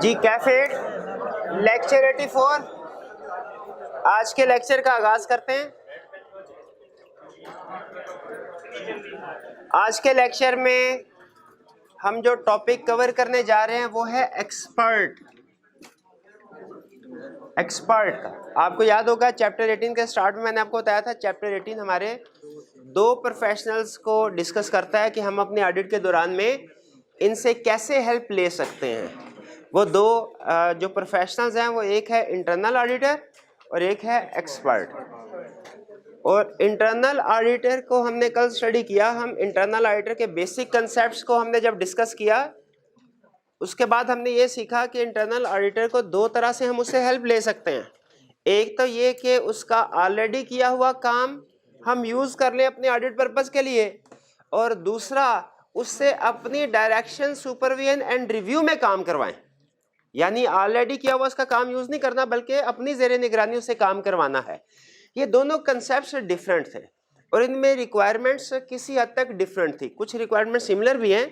जी cafe lecture 84 आज के lecture का आगाज करते हैं। आज के लेक्चर में हम जो टॉपिक कवर करने जा रहे हैं वो है एक्सपर्ट का। आपको याद होगा चैप्टर 18 के स्टार्ट में मैंने आपको बताया था चैप्टर 18 हमारे दो प्रोफेशनल्स को डिस्कस करता है कि हम अपने ऑडिट के दौरान में इनसे कैसे हेल्प ले सकते हैं। वो दो जो प्रोफेशनल्स हैं वो एक है इंटरनल ऑडिटर और एक है एक्सपर्ट। और इंटरनल ऑडिटर को हमने कल स्टडी किया। हम इंटरनल ऑडिटर के बेसिक कंसेप्ट्स को हमने जब डिस्कस किया उसके बाद हमने ये सीखा कि इंटरनल ऑडिटर को दो तरह से हम उससे हेल्प ले सकते हैं। एक तो ये कि उसका ऑलरेडी किया हुआ काम हम यूज़ कर लें अपने ऑडिट पर्पज़ के लिए, और दूसरा उससे अपनी डायरेक्शन, सुपरविजन एंड रिव्यू में काम करवाएं। यानी ऑलरेडी किया हुआ उसका काम यूज़ नहीं करना बल्कि अपनी ज़ेरे निगरानी उससे काम करवाना है। ये दोनों कंसेप्ट्स डिफरेंट थे और इनमें रिक्वायरमेंट्स किसी हद तक डिफरेंट थी। कुछ रिक्वायरमेंट सिमिलर भी हैं,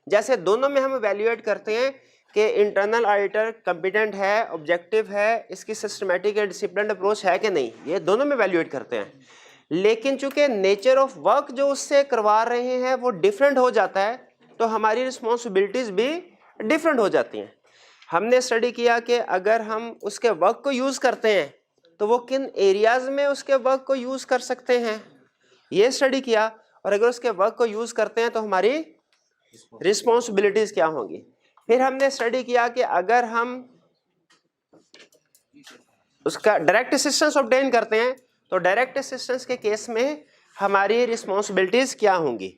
जैसे दोनों में हम इवैल्यूएट करते हैं कि इंटरनल ऑडिटर कॉम्पिटेंट है, ऑब्जेक्टिव है, इसकी सिस्टमेटिक या डिसिप्लिन्ड अप्रोच है कि नहीं, ये दोनों में इवैल्यूएट करते हैं। लेकिन चूंकि नेचर ऑफ वर्क जो उससे करवा रहे हैं वो डिफरेंट हो जाता है तो हमारी रिस्पॉन्सिबिलिटीज़ भी डिफरेंट हो जाती हैं। हमने स्टडी किया कि अगर हम उसके वर्क को यूज़ करते हैं तो वो किन एरियाज़ में उसके वर्क को यूज़ कर सकते हैं, ये स्टडी किया। और अगर उसके वर्क को यूज़ करते हैं तो हमारी रिस्पॉन्सिबिलिटीज़ क्या होंगी। फिर हमने स्टडी किया कि अगर हम उसका डायरेक्ट असिस्टेंस ऑब्टेन करते हैं तो डायरेक्ट असिस्टेंस के केस में हमारी रिस्पॉन्सिबिलिटीज़ क्या होंगी।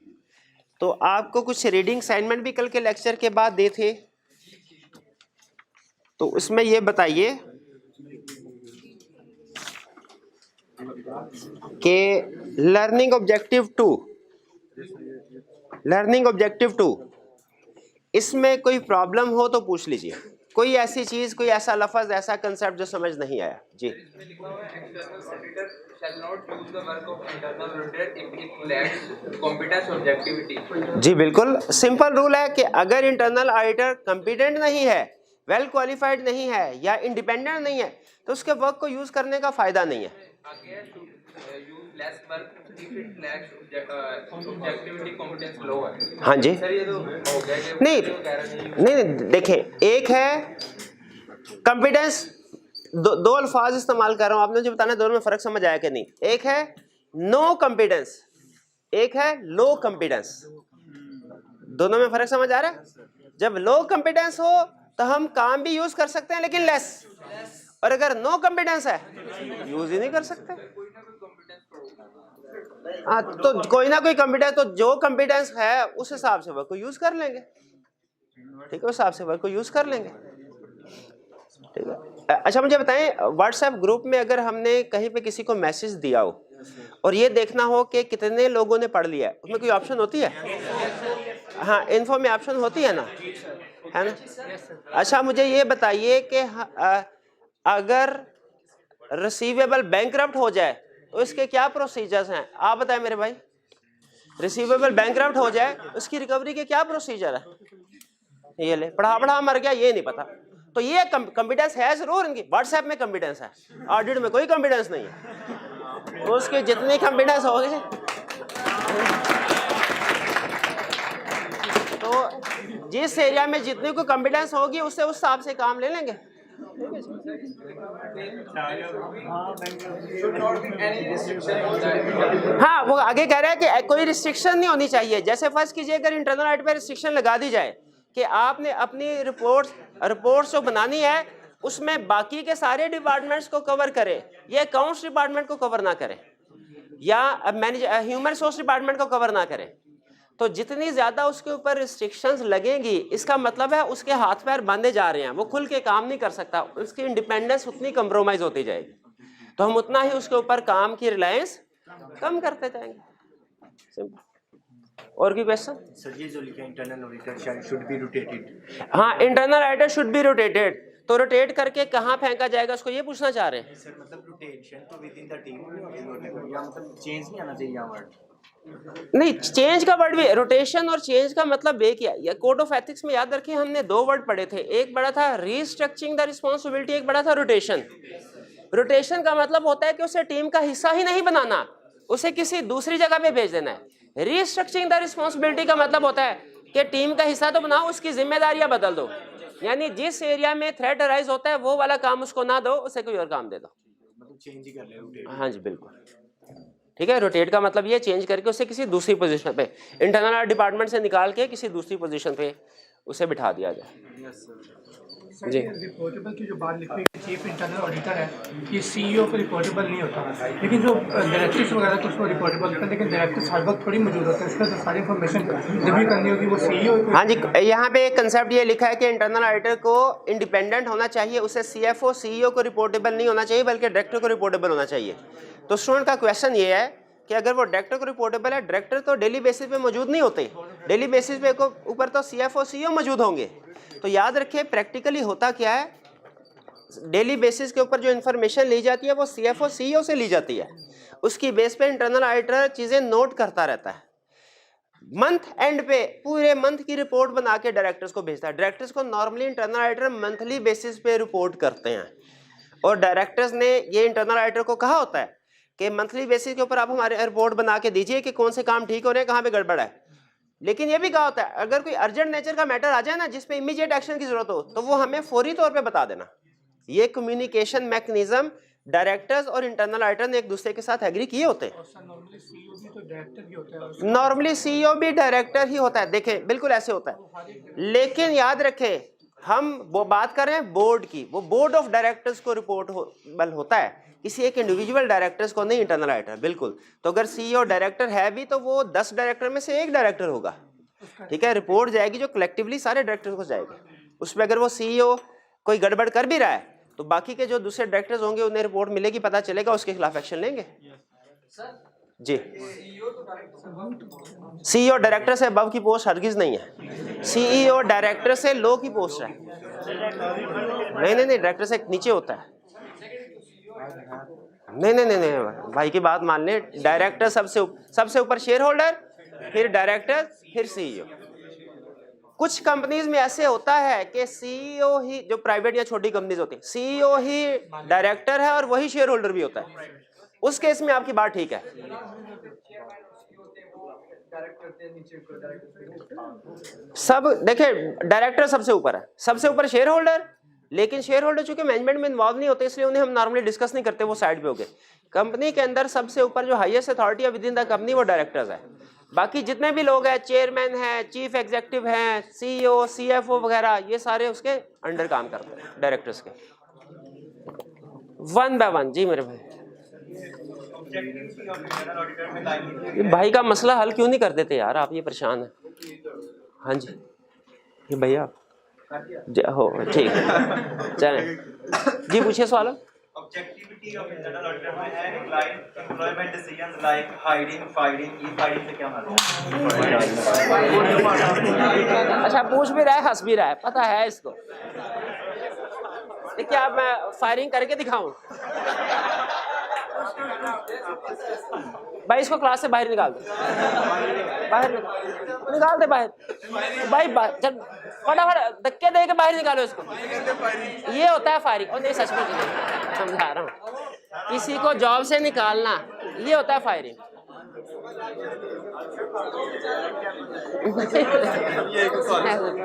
तो आपको कुछ रीडिंग असाइनमेंट भी कल के लेक्चर के बाद दे थे, तो उसमें ये बताइए कि लर्निंग ऑब्जेक्टिव 2 इसमें कोई प्रॉब्लम हो तो पूछ लीजिए। कोई ऐसी चीज, कोई ऐसा लफ्ज, ऐसा कंसेप्ट जो समझ नहीं आया जी। जी बिल्कुल सिंपल रूल है कि अगर इंटरनल ऑडिटर कॉम्पिटेंट नहीं है, वेल क्वालिफाइड नहीं है या इंडिपेंडेंट नहीं है तो उसके वर्क को यूज करने का फायदा नहीं है। हाँ जी, नहीं देखें, एक है कॉम्पिटेंस, दो अल्फाज इस्तेमाल कर रहा हूं, आपने जो बताना दोनों में फर्क समझ आया कि नहीं। एक है नो कॉम्पिटेंस, एक है लो कॉम्पिटेंस, दोनों में फर्क समझ आ रहा है। जब लो कॉम्पिटेंस हो तो हम काम भी यूज कर सकते हैं लेकिन लेस, और अगर नो कॉम्पिटेंस है यूज ही नहीं कर सकते। हाँ, तो कोई ना कोई कॉम्पिटेंस, तो जो कॉम्पिटेंस है उस हिसाब से वर्क को यूज कर लेंगे, ठीक है, उस हिसाब से वर्क को यूज कर लेंगे, ठीक है। अच्छा मुझे बताएं, व्हाट्सएप ग्रुप में अगर हमने कहीं पे किसी को मैसेज दिया हो और ये देखना हो कि कितने लोगों ने पढ़ लिया है, उसमें कोई ऑप्शन होती है? हाँ, इन्फो में ऑप्शन होती है ना, है ना। अच्छा मुझे ये बताइए कि अगर रिसीवेबल बैंकरप्ट हो जाए तो इसके क्या प्रोसीजर्स हैं, आप बताएं मेरे भाई। रिसीवेबल बैंकरप्ट हो जाए उसकी रिकवरी के क्या प्रोसीजर है? ये ले पढ़ा मर गया, ये नहीं पता। तो ये कॉम्पिटेंस है जरूर इनकी, व्हाट्सएप में कॉम्पिटेंस है, ऑडिट में कोई कॉम्पिटेंस नहीं है। उसके जितनी कॉम्पिटेंस होगी तो जिस एरिया में जितनी को कॉम्पिटेंस होगी उससे उस हिसाब से काम ले लेंगे। हाँ, वो आगे कह रहा है कि कोई रिस्ट्रिक्शन नहीं होनी चाहिए। जैसे फर्स्ट कीजिए अगर इंटरनल ऑडिट पे रिस्ट्रिक्शन लगा दी जाए कि आपने अपनी रिपोर्ट्स जो बनानी है उसमें बाकी के सारे डिपार्टमेंट्स को कवर करे, ये अकाउंट्स डिपार्टमेंट को कवर ना करे या ह्यूमन रिसोर्स डिपार्टमेंट को कवर ना करे, तो जितनी ज्यादा उसके ऊपर रिस्ट्रिक्शंस लगेंगी इसका मतलब है उसके हाथ पैर बांधे जा रहे हैं, वो खुल के काम नहीं कर सकता, उसकी इंडिपेंडेंस उतनी कंप्रोमाइज होती जाएगी, तो हम उतना ही उसके ऊपर काम की रिलायंस कम करते जाएंगे। और कोई क्वेश्चन? सर ये जो लिखा है internal auditor should be rotated. हाँ, internal auditor should be rotated, तो रोटेट करके कहाँ फेंका जाएगा उसको ये पूछना चाह रहे हैं। सर मतलब रोटेशन तो विद इन द टीम या मतलब चेंज नहीं आना चाहिए यहाँ वर्ड। नहीं, चेंज का वर्ड भी, रोटेशन और चेंज का मतलब एक ही है। ये कोड ऑफ एथिक्स में याद रखिए, हमने दो वर्ड पढ़े थे, एक बड़ा था रीस्ट्रक्चरिंग द रिस्पॉन्सिबिलिटी, एक बड़ा था रोटेशन। रोटेशन का मतलब होता है कि उसे टीम का हिस्सा ही नहीं बनाना, उसे किसी दूसरी जगह पे भेज देना है। रीस्ट्रक्चरिंग द रिस्पॉन्सिबिलिटी का मतलब होता है कि टीम का हिस्सा तो बनाओ, उसकी जिम्मेदारियां बदल दो, यानी जिस एरिया में थ्रेट अराइज होता है वो वाला काम उसको ना दो, उसे कोई और काम दे दो। मतलब चेंज ही कर ले। हाँ जी बिल्कुल, ठीक है। रोटेट का मतलब ये चेंज करके उसे किसी दूसरी पोजीशन पे, इंटरनल डिपार्टमेंट से निकाल के किसी दूसरी पोजीशन पे उसे बिठा दिया जाए। जी, रिपोर्टेबल की जो बात लिखी है, चीफ इंटरनल ऑडिटर है, ये सीईओ को रिपोर्टेबल नहीं होता, लेकिन जो डायरेक्टर्स वगैरह तो उसको रिपोर्टेबल होता है, लेकिन डायरेक्टर्स हर वक्त थोड़ी मौजूद होते हैं, उसका तो सारी इन्फॉर्मेशन रिव्यू करनी होगी वो सीईओ। हाँ जी, यहाँ पे एक कंसेप्ट ये लिखा है कि इंटरनल ऑडिटर को इंडिपेंडेंट होना चाहिए, उसे सीएफओ सीईओ को रिपोर्टेबल नहीं होना चाहिए, बल्कि डायरेक्टर को रिपोर्टेबल होना चाहिए। तो स्टूडेंट का क्वेश्चन ये है कि अगर वो डायरेक्टर को रिपोर्टेबल है, डायरेक्टर तो डेली बेसिस पे मौजूद नहीं होते, डेली बेसिस पे ऊपर तो सीएफओ सीईओ मौजूद होंगे। तो याद रखिए प्रैक्टिकली होता क्या है, डेली बेसिस के ऊपर जो इन्फॉर्मेशन ली जाती है वो सीएफओ सीईओ से ली जाती है, उसकी बेस पे इंटरनल ऑडिटर चीजें नोट करता रहता है। मंथ एंड पे पूरे मंथ की रिपोर्ट बना के डायरेक्टर्स को भेजता है। डायरेक्टर्स को normally internal auditor monthly basis पे रिपोर्ट करते हैं, और डायरेक्टर्स ने ये इंटरनल ऑडिटर को कहा होता है कि मंथली बेसिस के ऊपर आप हमारे रिपोर्ट बना के दीजिए कि कौन से काम ठीक हो रहे हैं, कहाँ पे गड़बड़ है। लेकिन ये भी कहा होता है अगर कोई अर्जेंट नेचर का मैटर आ जाए ना, जिसपे इमीडिएट एक्शन की जरूरत हो, तो वो हमें फौरी तौर पे बता देना। ये कम्युनिकेशन मैकेनिज्म डायरेक्टर्स और इंटरनल ऑडिटर ने एक दूसरे के साथ एग्री किए होते हैं। नॉर्मली सीईओ भी डायरेक्टर ही होता है, देखें बिल्कुल ऐसे होता है। लेकिन याद रखें हम वो बात कर रहे हैं बोर्ड की, वो बोर्ड ऑफ डायरेक्टर्स को रिपोर्टेबल होता है, किसी एक इंडिविजुअल डायरेक्टर्स को नहीं, इंटरनल ऑडिटर बिल्कुल। तो अगर सीईओ डायरेक्टर है भी तो वो 10 डायरेक्टर में से एक डायरेक्टर होगा, ठीक है। रिपोर्ट जाएगी जो कलेक्टिवली सारे डायरेक्टर्स को जाएगी, उसमें अगर वो सीईओ कोई गड़बड़ कर भी रहा है तो बाकी के जो दूसरे डायरेक्टर्स होंगे उन्हें रिपोर्ट मिलेगी, पता चलेगा, उसके खिलाफ एक्शन लेंगे। जी, सीईओ डायरेक्टर से अबव की पोस्ट हरगिज नहीं है, सीईओ डायरेक्टर से लो की पोस्ट है। नहीं, डायरेक्टर से नीचे होता है। नहीं भाई की बात मान ले, डायरेक्टर सबसे ऊपर शेयर होल्डर, फिर डायरेक्टर, फिर सीईओ। कुछ कंपनीज में ऐसे होता है कि सीईओ ही, जो प्राइवेट या छोटी कंपनीज होती है, सीईओ ही डायरेक्टर है और वही शेयर होल्डर भी होता है। उस केस में आपकी बात ठीक है। सब देखे, डायरेक्टर सबसे ऊपर है, सबसे ऊपर शेयर होल्डर, लेकिन शेयर होल्डर चूंकि मैनेजमेंट में इन्वॉल्व नहीं होते इसलिए उन्हें हम नॉर्मली डिस्कस नहीं करते, वो साइड पे हो गए। कंपनी के अंदर सबसे ऊपर जो हाईएस्ट अथॉरिटी है विद इन द कंपनी वो डायरेक्टर्स है। बाकी जितने भी लोग हैं, चेयरमैन है, चीफ एग्जीक्यूटिव हैं, सीईओ सीएफओ वगैरह, ये सारे उसके अंडर काम करते हैं डायरेक्टर्स के, वन बाय वन। जी मेरे भाई का मसला हल क्यों नहीं कर देते यार आप, ये परेशान है। हाँ जी ये भैया हो ठीक है, चलें जी, पूछिए सवाल। Objectivity of internal auditor में है client employment decisions like hiring, firing, e-firing से क्या मतलब है? अच्छा पूछ भी रहा है, हंस भी रहा है, पता है इसको। क्या मैं फायरिंग करके दिखाऊं? भाई इसको क्लास से बाहर निकाल दे, बाहर निकाल दे बाहर भाई, जब फटाफट धक्के दे के बाहर निकालो इसको। ये होता है फायरिंग। और नहीं सच में समझा रहा हूँ, किसी को जॉब से निकालना ये होता है फायरिंग।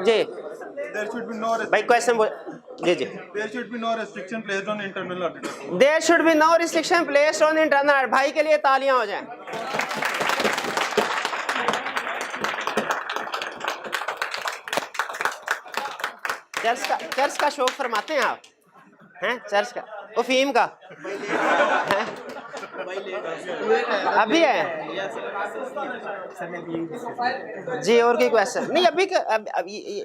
जी There should be no भाई क्वेश्चन बोल। जी There should be no restriction placed on internal auditor. There should be no restriction placed on internal auditor। भाई के लिए तालियां हो जाएं। चर्च का शौक फरमाते हैं आप, हैं चर्च का, अफीम का है? अभी है जी। और कोई क्वेश्चन नहीं?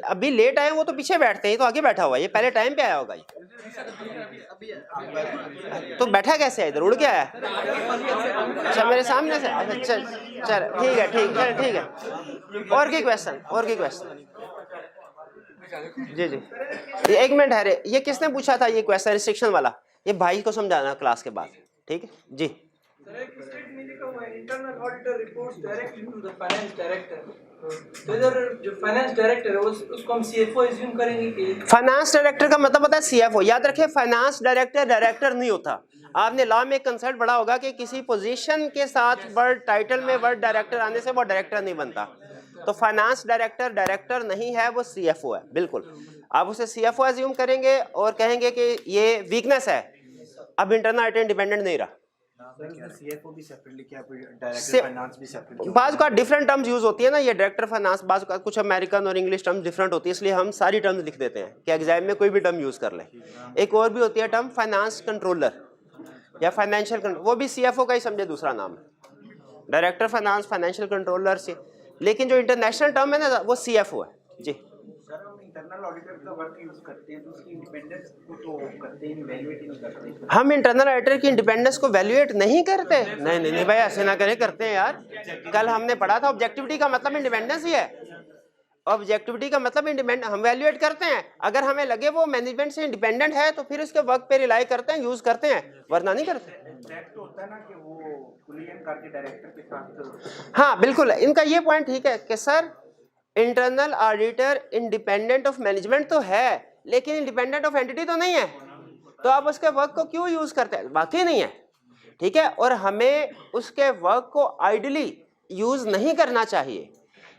अभी लेट आए, वो तो पीछे बैठते हैं, तो आगे बैठा हुआ है, ये पहले टाइम पे आया होगा ये। तो बैठा कैसे है इधर, उड़ के आया? अच्छा मेरे सामने से, अच्छा चल ठीक है ठीक है। और कोई क्वेश्चन? और कोई क्वेश्चन? जी ये 1 मिनट है, ये किसने पूछा था ये क्वेश्चन रिस्ट्रिक्शन वाला? ये भाई को समझाना क्लास के बाद, ठीक है जी। Internal auditor reports directly to the finance director, तो इधर जो फाइनेंस डायरेक्टर है उसको हम सीएफओ एज्यूम करेंगे कि फाइनेंस डायरेक्टर का मतलब होता है सीएफओ। याद रखिए फाइनेंस डायरेक्टर डायरेक्टर नहीं होता। आपने लॉ में एक कंसेप्ट पढ़ा होगा कि किसी पोजीशन के साथ वर्ड टाइटल में वर्ड डायरेक्टर आने से वो डायरेक्टर नहीं बनता। तो फाइनेंस डायरेक्टर डायरेक्टर नहीं है, वो सीएफओ है। बिल्कुल आप उसे सीएफओ एज्यूम करेंगे और कहेंगे कि ये वीकनेस है, अब इंटरनल ऑडिटर इंडिपेंडेंट नहीं रहा। सीएफओ भी सेपरेटली क्या, डायरेक्टर फाइनेंस भी सेपरेट? बाज का डिफरेंट टर्म्स यूज होती है ना, ये डायरेक्टर फाइनेंस, बाज का कुछ अमेरिकन और इंग्लिश टर्म्स डिफरेंट होती है, इसलिए हम सारी टर्म्स लिख देते हैं कि एग्जाम में कोई भी टर्म यूज कर ले। एक और भी होती है टर्म फाइनेंस कंट्रोलर या फाइनेंशियल कंट्रोल, वो भी सीएफओ का ही समझे दूसरा नाम है, डायरेक्टर फाइनेंस, फाइनेंशियल कंट्रोलर से। लेकिन जो इंटरनेशनल टर्म है ना वो सीएफओ है जी। सर हम इंटरनल ऑडिटर का वर्क यूज करते हैं तो उसकी इंडिपेंडेंस को तो करते हैं, वैल्यूएट नहीं करते। हम इंटरनल ऑडिटर की इंडिपेंडेंस को वैल्यूएट नहीं करते। नहीं भाई ऐसे ना करें, करते हैं यार। कल हमने पढ़ा था ऑब्जेक्टिविटी का मतलब इंडिपेंडेंस ही है। ऑब्जेक्टिविटी का मतलब इंडिपेंडेंट, हम वैल्यूएट करते हैं। अगर हमें लगे वो मैनेजमेंट से इंडिपेंडेंट है तो फिर उसके वर्क पे रिलाई करते हैं, यूज करते हैं, वरना नहीं करते। तो होता है ना कि वो कुलियन करके डायरेक्टर के साथ। हाँ बिल्कुल, इनका ये पॉइंट ठीक है कि sir internal auditor independent of management तो है लेकिन इंडिपेंडेंट ऑफ एंटिटी तो नहीं है, तो आप उसके वर्क को क्यों यूज करते हैं? वाकई नहीं है, ठीक है। और हमें उसके वर्क को आइडली यूज नहीं करना चाहिए।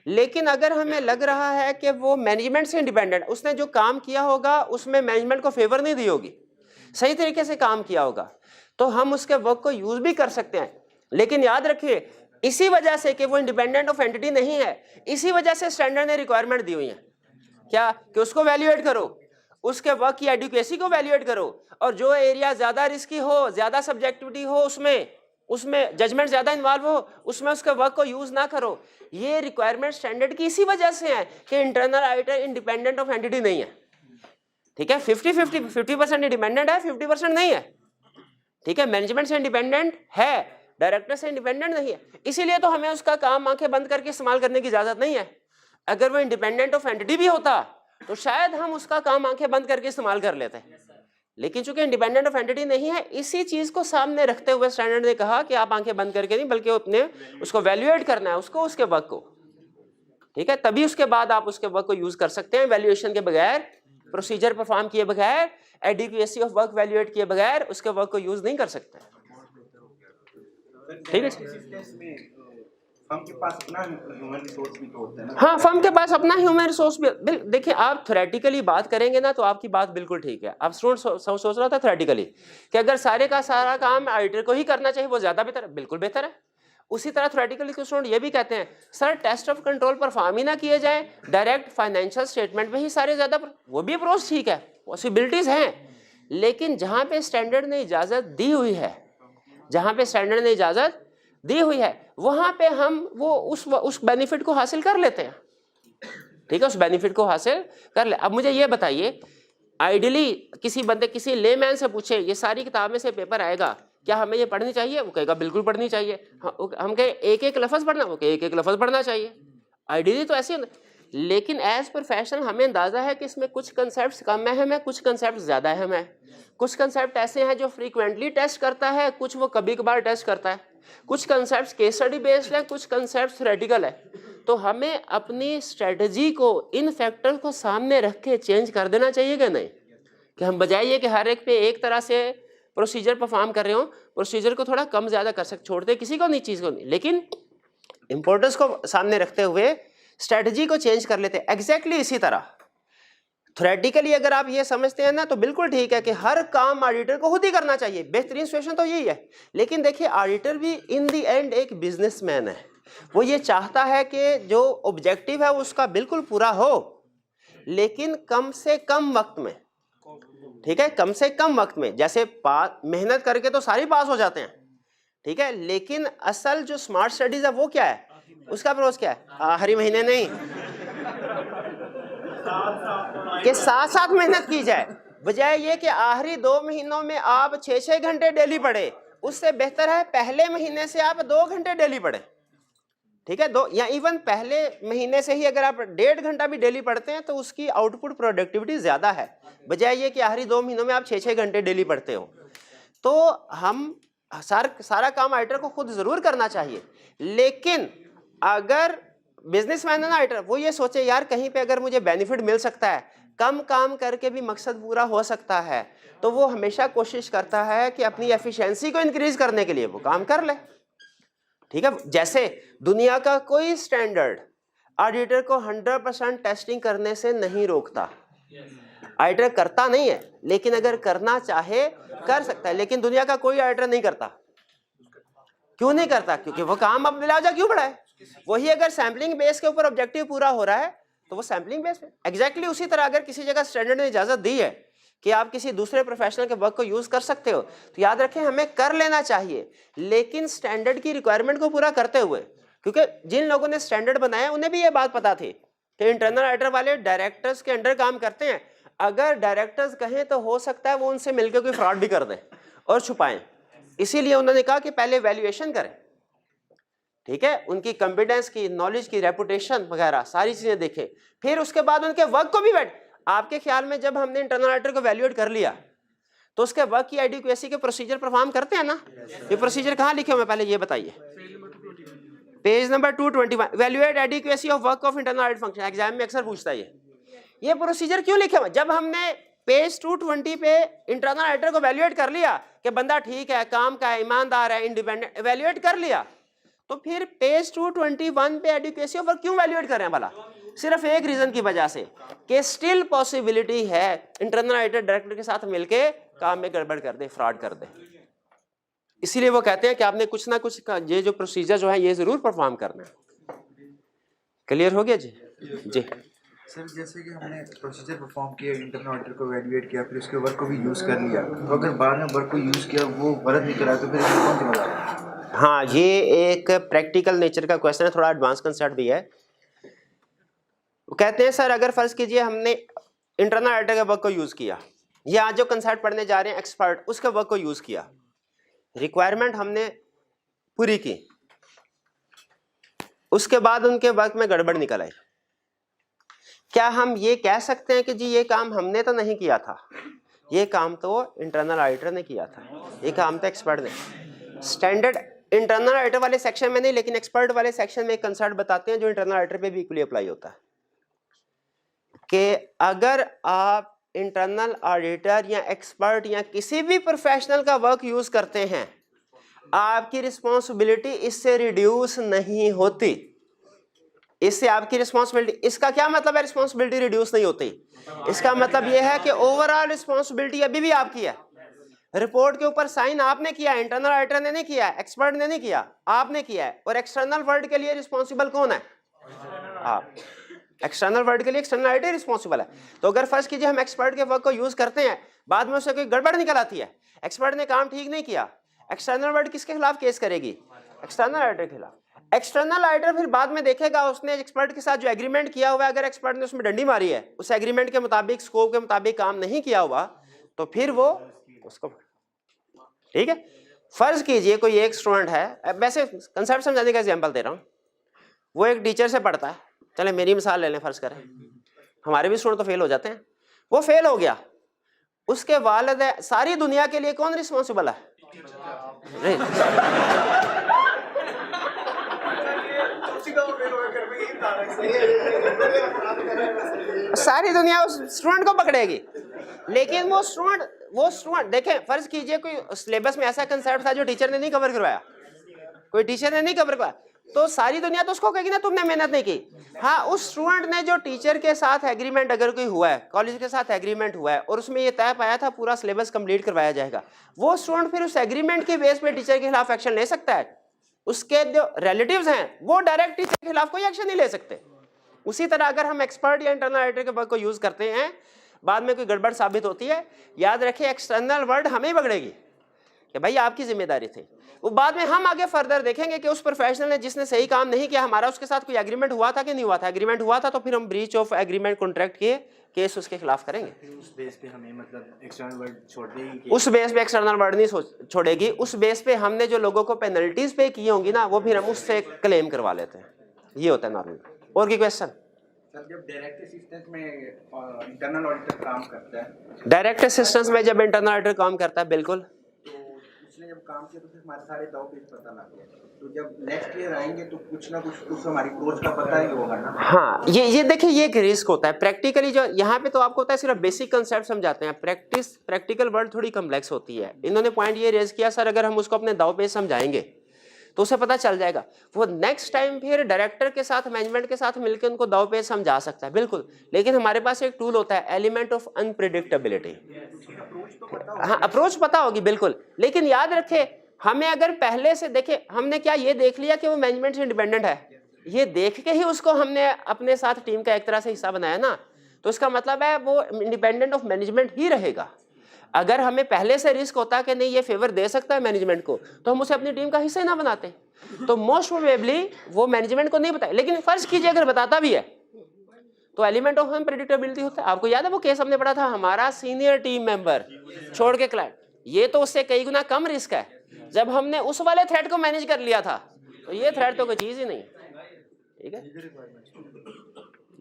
लेकिन अगर हमें लग रहा है कि वो मैनेजमेंट से इंडिपेंडेंट, उसने जो काम किया होगा उसमें मैनेजमेंट को फेवर नहीं दी होगी, सही तरीके से काम किया होगा, तो हम उसके वर्क को यूज भी कर सकते हैं। लेकिन याद रखिए इसी वजह से कि वो इंडिपेंडेंट ऑफ एंटिटी नहीं है, इसी वजह से स्टैंडर्ड ने रिक्वायरमेंट दी हुई है क्या कि उसको वैल्यूएट करो, उसके वर्क की एडुकेसी को वैल्यूएट करो, और जो एरिया ज्यादा रिस्की हो, ज्यादा सब्जेक्टिविटी हो, उसमें जजमेंट ज्यादा इन्वॉल्व हो, उसमें उसके वर्क को यूज ना करो। ये रिक्वायरमेंट स्टैंडर्ड की इसी वजह से है कि internal auditor independent of entity नहीं है, ठीक है। 50% इंडिपेंडेंट है, 50% नहीं है, ठीक है। मैनेजमेंट से इंडिपेंडेंट है, डायरेक्टर से इंडिपेंडेंट नहीं है। इसीलिए तो हमें उसका काम आंखें बंद करके इस्तेमाल करने की इजाजत नहीं है। अगर वो इंडिपेंडेंट ऑफ एंटिटी भी होता तो शायद हम उसका काम आंखें बंद करके इस्तेमाल कर लेते हैं। लेकिन चूंकि इंडिपेंडेंट ऑफ एंटिटी नहीं है, इसी चीज को सामने रखते हुए स्टैंडर्ड ने कहा कि आप आंखें बंद करके नहीं बल्कि अपने उसको वैल्यूएट करना है, उसको उसके वर्क को, ठीक है। तभी उसके बाद आप उसके वर्क को यूज कर सकते हैं। वैल्यूएशन के बगैर, प्रोसीजर परफॉर्म किए बगैर, एडिक्वेसी ऑफ वर्क वैल्यूएट किए बगैर उसके वर्क को यूज नहीं कर सकते, ठीक है। फर्म के पास अपना ह्यूमन रिसोर्स भी तो होता है ना। हाँ, फर्म के पास अपना ह्यूमन रिसोर्स भी। देखिए आप थ्योरेटिकली बात करेंगे ना तो आपकी बात बिल्कुल ठीक है। आप स्टूडेंट सोच रहा था थ्योरेटिकली कि अगर सारे का सारा काम ऑडिटर को ही करना चाहिए, वो ज्यादा बेहतर है, बिल्कुल बेहतर है। उसी तरह थ्योरेटिकली कुछ स्टूडेंट ये भी कहते हैं sir test of control perform ही ना किए जाए, डायरेक्ट फाइनेंशियल स्टेटमेंट में ही सारे ज्यादा, वो भी अप्रोच ठीक है, पॉसिबिलिटीज हैं। लेकिन जहां पे स्टैंडर्ड ने इजाजत दी हुई है, जहां पे स्टैंडर्ड ने इजाजत दी हुई है, वहां पे हम वो उस बेनिफिट को हासिल कर लेते हैं, ठीक है। उस बेनिफिट को हासिल कर ले। अब मुझे ये बताइए, आइडियली किसी बंदे, किसी लेमैन से पूछे ये सारी किताब में से पेपर आएगा, क्या हमें ये पढ़नी चाहिए? वो कहेगा बिल्कुल पढ़नी चाहिए। हम कहे एक एक लफ्ज पढ़ना, वो कहे एक एक लफ्ज पढ़ना चाहिए। आइडियली तो ऐसे, लेकिन एज प्रोफेशनल हमें अंदाजा है कि इसमें कुछ कंसेप्ट कम अहम है, कुछ कंसेप्ट ज्यादा अहम है। कुछ कंसेप्ट ऐसे हैं जो फ्रीक्वेंटली टेस्ट करता है, कुछ वो कभी कभार टेस्ट करता है। कुछ कंसेप्ट केस स्टडी बेस्ड है, कुछ कंसेप्ट थ्योरेटिकल है। तो हमें अपनी स्ट्रेटजी को इन फैक्टर को सामने रख के चेंज कर देना चाहिए कि नहीं, कि हम बजाय ये कि हर एक पे एक तरह से प्रोसीजर परफॉर्म कर रहे हो, प्रोसीजर को थोड़ा कम ज्यादा कर सकते, छोड़ते किसी को नहीं, चीज को नहीं, लेकिन इंपॉर्टेंस को सामने रखते हुए स्ट्रेटजी को चेंज कर लेते हैं। एग्जैक्टली इसी तरह थ्योरेटिकली अगर आप ये समझते हैं ना तो बिल्कुल ठीक है कि हर काम ऑडिटर को खुद ही करना चाहिए, बेहतरीन सिचुएशन तो यही है। लेकिन देखिए ऑडिटर भी इन दी एंड एक बिजनेसमैन है, वो ये चाहता है कि जो ऑब्जेक्टिव है उसका बिल्कुल पूरा हो, लेकिन कम से कम वक्त में, ठीक है, कम से कम वक्त में। जैसे मेहनत करके तो सारे पास हो जाते हैं, ठीक है, लेकिन असल जो स्मार्ट स्टडीज है वो क्या है, उसका अप्रोच क्या है? आखिरी महीने नहीं कि साथ साथ मेहनत की जाए, बजाय ये कि आखिरी 2 महीनों में आप 6-6 घंटे डेली पढ़े, उससे बेहतर है पहले महीने से आप 2 घंटे डेली पढ़े, ठीक है। 2 या इवन पहले महीने से ही अगर आप 1.5 घंटा भी डेली पढ़ते हैं तो उसकी आउटपुट प्रोडक्टिविटी ज्यादा है, बजाय ये कि आखिरी 2 महीनों में आप 6-6 घंटे डेली पढ़ते हो। तो हम सारा काम ऑडिटर को खुद जरूर करना चाहिए, लेकिन अगर बिजनेसमैन है ना ऑडिटर, वो ये सोचे यार कहीं पे अगर मुझे बेनिफिट मिल सकता है, कम काम करके भी मकसद पूरा हो सकता है, तो वो हमेशा कोशिश करता है कि अपनी एफिशिएंसी को इंक्रीज करने के लिए वो काम कर ले। ठीक है, जैसे दुनिया का कोई स्टैंडर्ड ऑडिटर को 100% टेस्टिंग करने से नहीं रोकता। ऑडिटर करता नहीं है, लेकिन अगर करना चाहे कर सकता है, लेकिन दुनिया का कोई ऑडिटर नहीं करता। क्यों नहीं करता? क्योंकि वो काम अब मिलाजा क्यों बढ़ाए। वही अगर सैम्पलिंग बेस के ऊपर ऑब्जेक्टिव पूरा हो रहा है तो वो सैम्पलिंग बेस पे एग्जैक्टली उसी तरह अगर किसी जगह स्टैंडर्ड ने इजाजत दी है कि आप किसी दूसरे प्रोफेशनल के वर्क को यूज कर सकते हो, तो याद रखें हमें कर लेना चाहिए, लेकिन स्टैंडर्ड की रिक्वायरमेंट को पूरा करते हुए। क्योंकि जिन लोगों ने स्टैंडर्ड बनाया उन्हें भी ये बात पता थी कि इंटरनल ऑडिटर वाले डायरेक्टर्स के अंडर काम करते हैं, अगर डायरेक्टर्स कहें तो हो सकता है वो उनसे मिलकर कोई फ्रॉड भी कर दे और छुपाएं। इसीलिए उन्होंने कहा कि पहले वैल्यूएशन करें, ठीक है, उनकी कॉम्पिटेंस की, नॉलेज की, रेपुटेशन वगैरह सारी चीजें देखें, फिर उसके बाद उनके वर्क को भी आपके ख्याल में जब हमने इंटरनल ऑडिटर को वैल्यूएट कर लिया तो उसके वर्क की एडिक्वेसी के प्रोसीजर परफॉर्म करते हैं ना। ये प्रोसीजर कहाँ लिखे हुए पहले ये बताइए। Page number 221, valuate adequacy of work of internal audit function. Exam में अक्सर पूछता है ये प्रोसीजर क्यों लिखे हुए। जब हमने पेज 220 पे इंटरनल ऑडिटर को वैल्यूएट कर लिया कि बंदा ठीक है, काम का है, ईमानदार है, इंडिपेंडेंट, वैल्यूएट कर लिया, तो फिर पेज 221 पे एडिक्वेसी ऑफ वर्क क्यों वैल्यूएट कर रहे हैं भला? सिर्फ एक रीजन की वजह से कि स्टिल पॉसिबिलिटी है इंटरनल ऑडिटर डायरेक्टर के साथ मिलके काम में गड़बड़ कर दे, फ्रॉड कर दे। इसीलिए वो कहते हैं कि आपने कुछ ना कुछ ये जो प्रोसीजर जो है ये जरूर परफॉर्म करना है। क्लियर हो गया जी? जी सर, जैसे कि हमने प्रोसीजर परफॉर्म किया, इंटरनल ऑडिटर को वैल्यूएट किया, फिर उसके वर्क को भी यूज़ कर लिया, तो अगर बाद में वर्क को यूज़ किया वो गलत निकला तो फिर इसमें कौन जिम्मेदार है? हाँ, ये एक प्रैक्टिकल नेचर का क्वेश्चन है, थोड़ा एडवांस कंसेप्ट भी है। वो कहते हैं सर अगर फर्ज कीजिए हमने इंटरनल ऑडिटर के वर्क को यूज किया, या आज जो कंसेप्ट पढ़ने जा रहे हैं एक्सपर्ट, उसके वर्क को यूज किया, रिक्वायरमेंट हमने पूरी की, उसके बाद उनके वर्क में गड़बड़ निकल आई, क्या हम ये कह सकते हैं कि जी ये काम हमने तो नहीं किया था, ये काम तो इंटरनल ऑडिटर ने किया था, ये काम तो एक्सपर्ट ने। स्टैंडर्ड इंटरनल ऑडिटर वाले सेक्शन में नहीं, लेकिन एक्सपर्ट वाले सेक्शन में एक कंसेप्ट बताते हैं जो इंटरनल ऑडिटर पे भी इक्वली अप्लाई होता है कि अगर आप इंटरनल ऑडिटर या एक्सपर्ट या किसी भी प्रोफेशनल का वर्क यूज करते हैं, आपकी रिस्पॉन्सिबिलिटी इससे रिड्यूस नहीं होती। इससे आपकी रिस्पॉन्सिबिलिटी, इसका क्या मतलब है रिस्पॉन्सिबिलिटी रिड्यूस नहीं होती? इसका मतलब यह है कि ओवरऑल रिस्पॉन्सिबिलिटी अभी भी आपकी है। रिपोर्ट के ऊपर साइन आपने किया, इंटरनल ऑडिटर ने नहीं किया, एक्सपर्ट ने नहीं किया, आपने किया है। और एक्सटर्नल वर्ल्ड के लिए रिस्पॉन्सिबल कौन है? आप। एक्सटर्नल वर्ल्ड के लिए एक्सटर्नल ऑडिटर रिस्पॉन्सिबल है। तो अगर फर्स्ट कीजिए हम एक्सपर्ट के वर्क को यूज करते हैं, बाद में उससे कोई गड़बड़ निकल आती है, एक्सपर्ट ने काम ठीक नहीं किया, एक्सटर्नल वर्ल्ड किसके खिलाफ केस करेगी? एक्सटर्नल ऑडिटर के खिलाफ। एक्सटर्नल ऑडिटर फिर बाद में देखेगा उसने एक्सपर्ट के साथ जो एग्रीमेंट किया हुआ है, अगर एक्सपर्ट ने उसमें डंडी मारी है, उस एग्रीमेंट के मुताबिक, स्कोप के मुताबिक काम नहीं किया हुआ, तो फिर वो उसको, ठीक है। फर्ज कीजिए कोई एक स्टूडेंट है, वैसे कंसेप्ट समझाने का एग्जांपल दे रहा हूँ, वो एक टीचर से पढ़ता है, चले मेरी मिसाल ले लें, फर्ज करें हमारे भी स्टूडेंट तो फेल हो जाते हैं, वो फेल हो गया, उसके वालिद सारी दुनिया के लिए कौन रिस्पॉन्सिबल है? सारी दुनिया उस स्टूडेंट को पकड़ेगी। लेकिन वो स्टूडेंट देखें, फर्ज कीजिए कोई सिलेबस में ऐसा कंसेप्ट था जो टीचर ने नहीं कवर करवाया, कोई टीचर ने नहीं कवर करवाया, तो सारी दुनिया तो उसको कहेगी ना तुमने मेहनत नहीं की। हाँ, उस स्टूडेंट ने जो टीचर के साथ एग्रीमेंट अगर कोई हुआ है, कॉलेज के साथ एग्रीमेंट हुआ है और उसमें ये तय पाया था पूरा सिलेबस कंप्लीट करवाया जाएगा, वो स्टूडेंट फिर उस एग्रीमेंट के बेस पे टीचर के खिलाफ एक्शन ले सकता है। उसके जो रिलेटिव्स हैं वो डायरेक्ट टीचर के खिलाफ कोई एक्शन नहीं ले सकते। उसी तरह अगर हम एक्सपर्ट या इंटरनल ऑडिटर के वर्क को यूज करते हैं, बाद में कोई गड़बड़ साबित होती है, याद रखिए एक्सटर्नल वर्ल्ड हमें पकड़ेगी कि भाई आपकी जिम्मेदारी थी। वो बाद में हम आगे फर्दर देखेंगे कि उस प्रोफेशनल ने जिसने सही काम नहीं किया, हमारा उसके साथ कोई एग्रीमेंट हुआ था कि नहीं हुआ था, एग्रीमेंट हुआ था तो फिर हम ब्रीच ऑफ एग्रीमेंट कॉन्ट्रैक्ट के केस उसके खिलाफ करेंगे। उस बेस पे हमें मतलब एक्सटर्नल वर्ल्ड छोड़ देगी? उस बेस पे एक्सटर्नल वर्ल्ड नहीं छोड़ेगी, उस बेस पे हमने जो लोगों को पेनल्टीज पे की होंगी ना, वो फिर हम उससे क्लेम करवा लेते हैं। ये होता है नॉर्मल। और की क्वेश्चन? सर, जब डायरेक्ट असिस्टेंस में इंटरनल ऑडिटर काम करता है, डायरेक्ट असिस्टेंस में जब इंटरनल ऑडिटर काम करता है, बिल्कुल, तो उसने जब काम किया तो फिर हमारे सारे दाव पेच पता लग गया, तो जब नेक्स्ट ईयर आएंगे तो कुछ ना कुछ हमारी कोर्स का पता ही होगा ना। हाँ, ये देखिए, ये एक रिस्क होता है प्रैक्टिकली। जो यहाँ पे तो आपको होता है सिर्फ बेसिक कंसेप्ट समझाते हैं, प्रैक्टिकल वर्ल्ड थोड़ी कम्प्लेक्स होती है। इन्होंने पॉइंट ये रेज किया, सर अगर हम उसको अपने दाव पेच समझाएंगे तो उसे पता चल जाएगा, वो नेक्स्ट टाइम फिर डायरेक्टर के साथ, मैनेजमेंट के साथ मिलकर उनको दाव पेच समझा सकता है, बिल्कुल। लेकिन हमारे पास एक टूल होता है, एलिमेंट ऑफ अनप्रिडिक्टेबिलिटी। हाँ, अप्रोच पता होगी बिल्कुल, लेकिन याद रखे, हमें अगर पहले से देखे, हमने क्या ये देख लिया कि वो मैनेजमेंट से इंडिपेंडेंट है, ये देख के ही उसको हमने अपने साथ टीम का एक तरह से हिस्सा बनाया ना, तो इसका मतलब है वो इंडिपेंडेंट ऑफ मैनेजमेंट ही रहेगा। अगर हमें पहले से रिस्क होता कि नहीं ये फेवर दे सकता है मैनेजमेंट को, तो हम उसे अपनी टीम का हिस्सा ही ना बनाते। तो मोस्ट प्रोबेबली वो मैनेजमेंट को नहीं बताए, लेकिन फर्ज कीजिए अगर बताता भी है तो एलिमेंट ऑफ अनप्रेडिक्टेबिलिटी होता है। आपको याद है वो केस हमने पढ़ा था, हमारा सीनियर टीम मेंबर छोड़ के क्लाइंट, ये तो उससे कई गुना कम रिस्क है। जब हमने उस वाले थ्रेट को मैनेज कर लिया था, तो ये थ्रेट तो कोई चीज ही नहीं, ठीक है।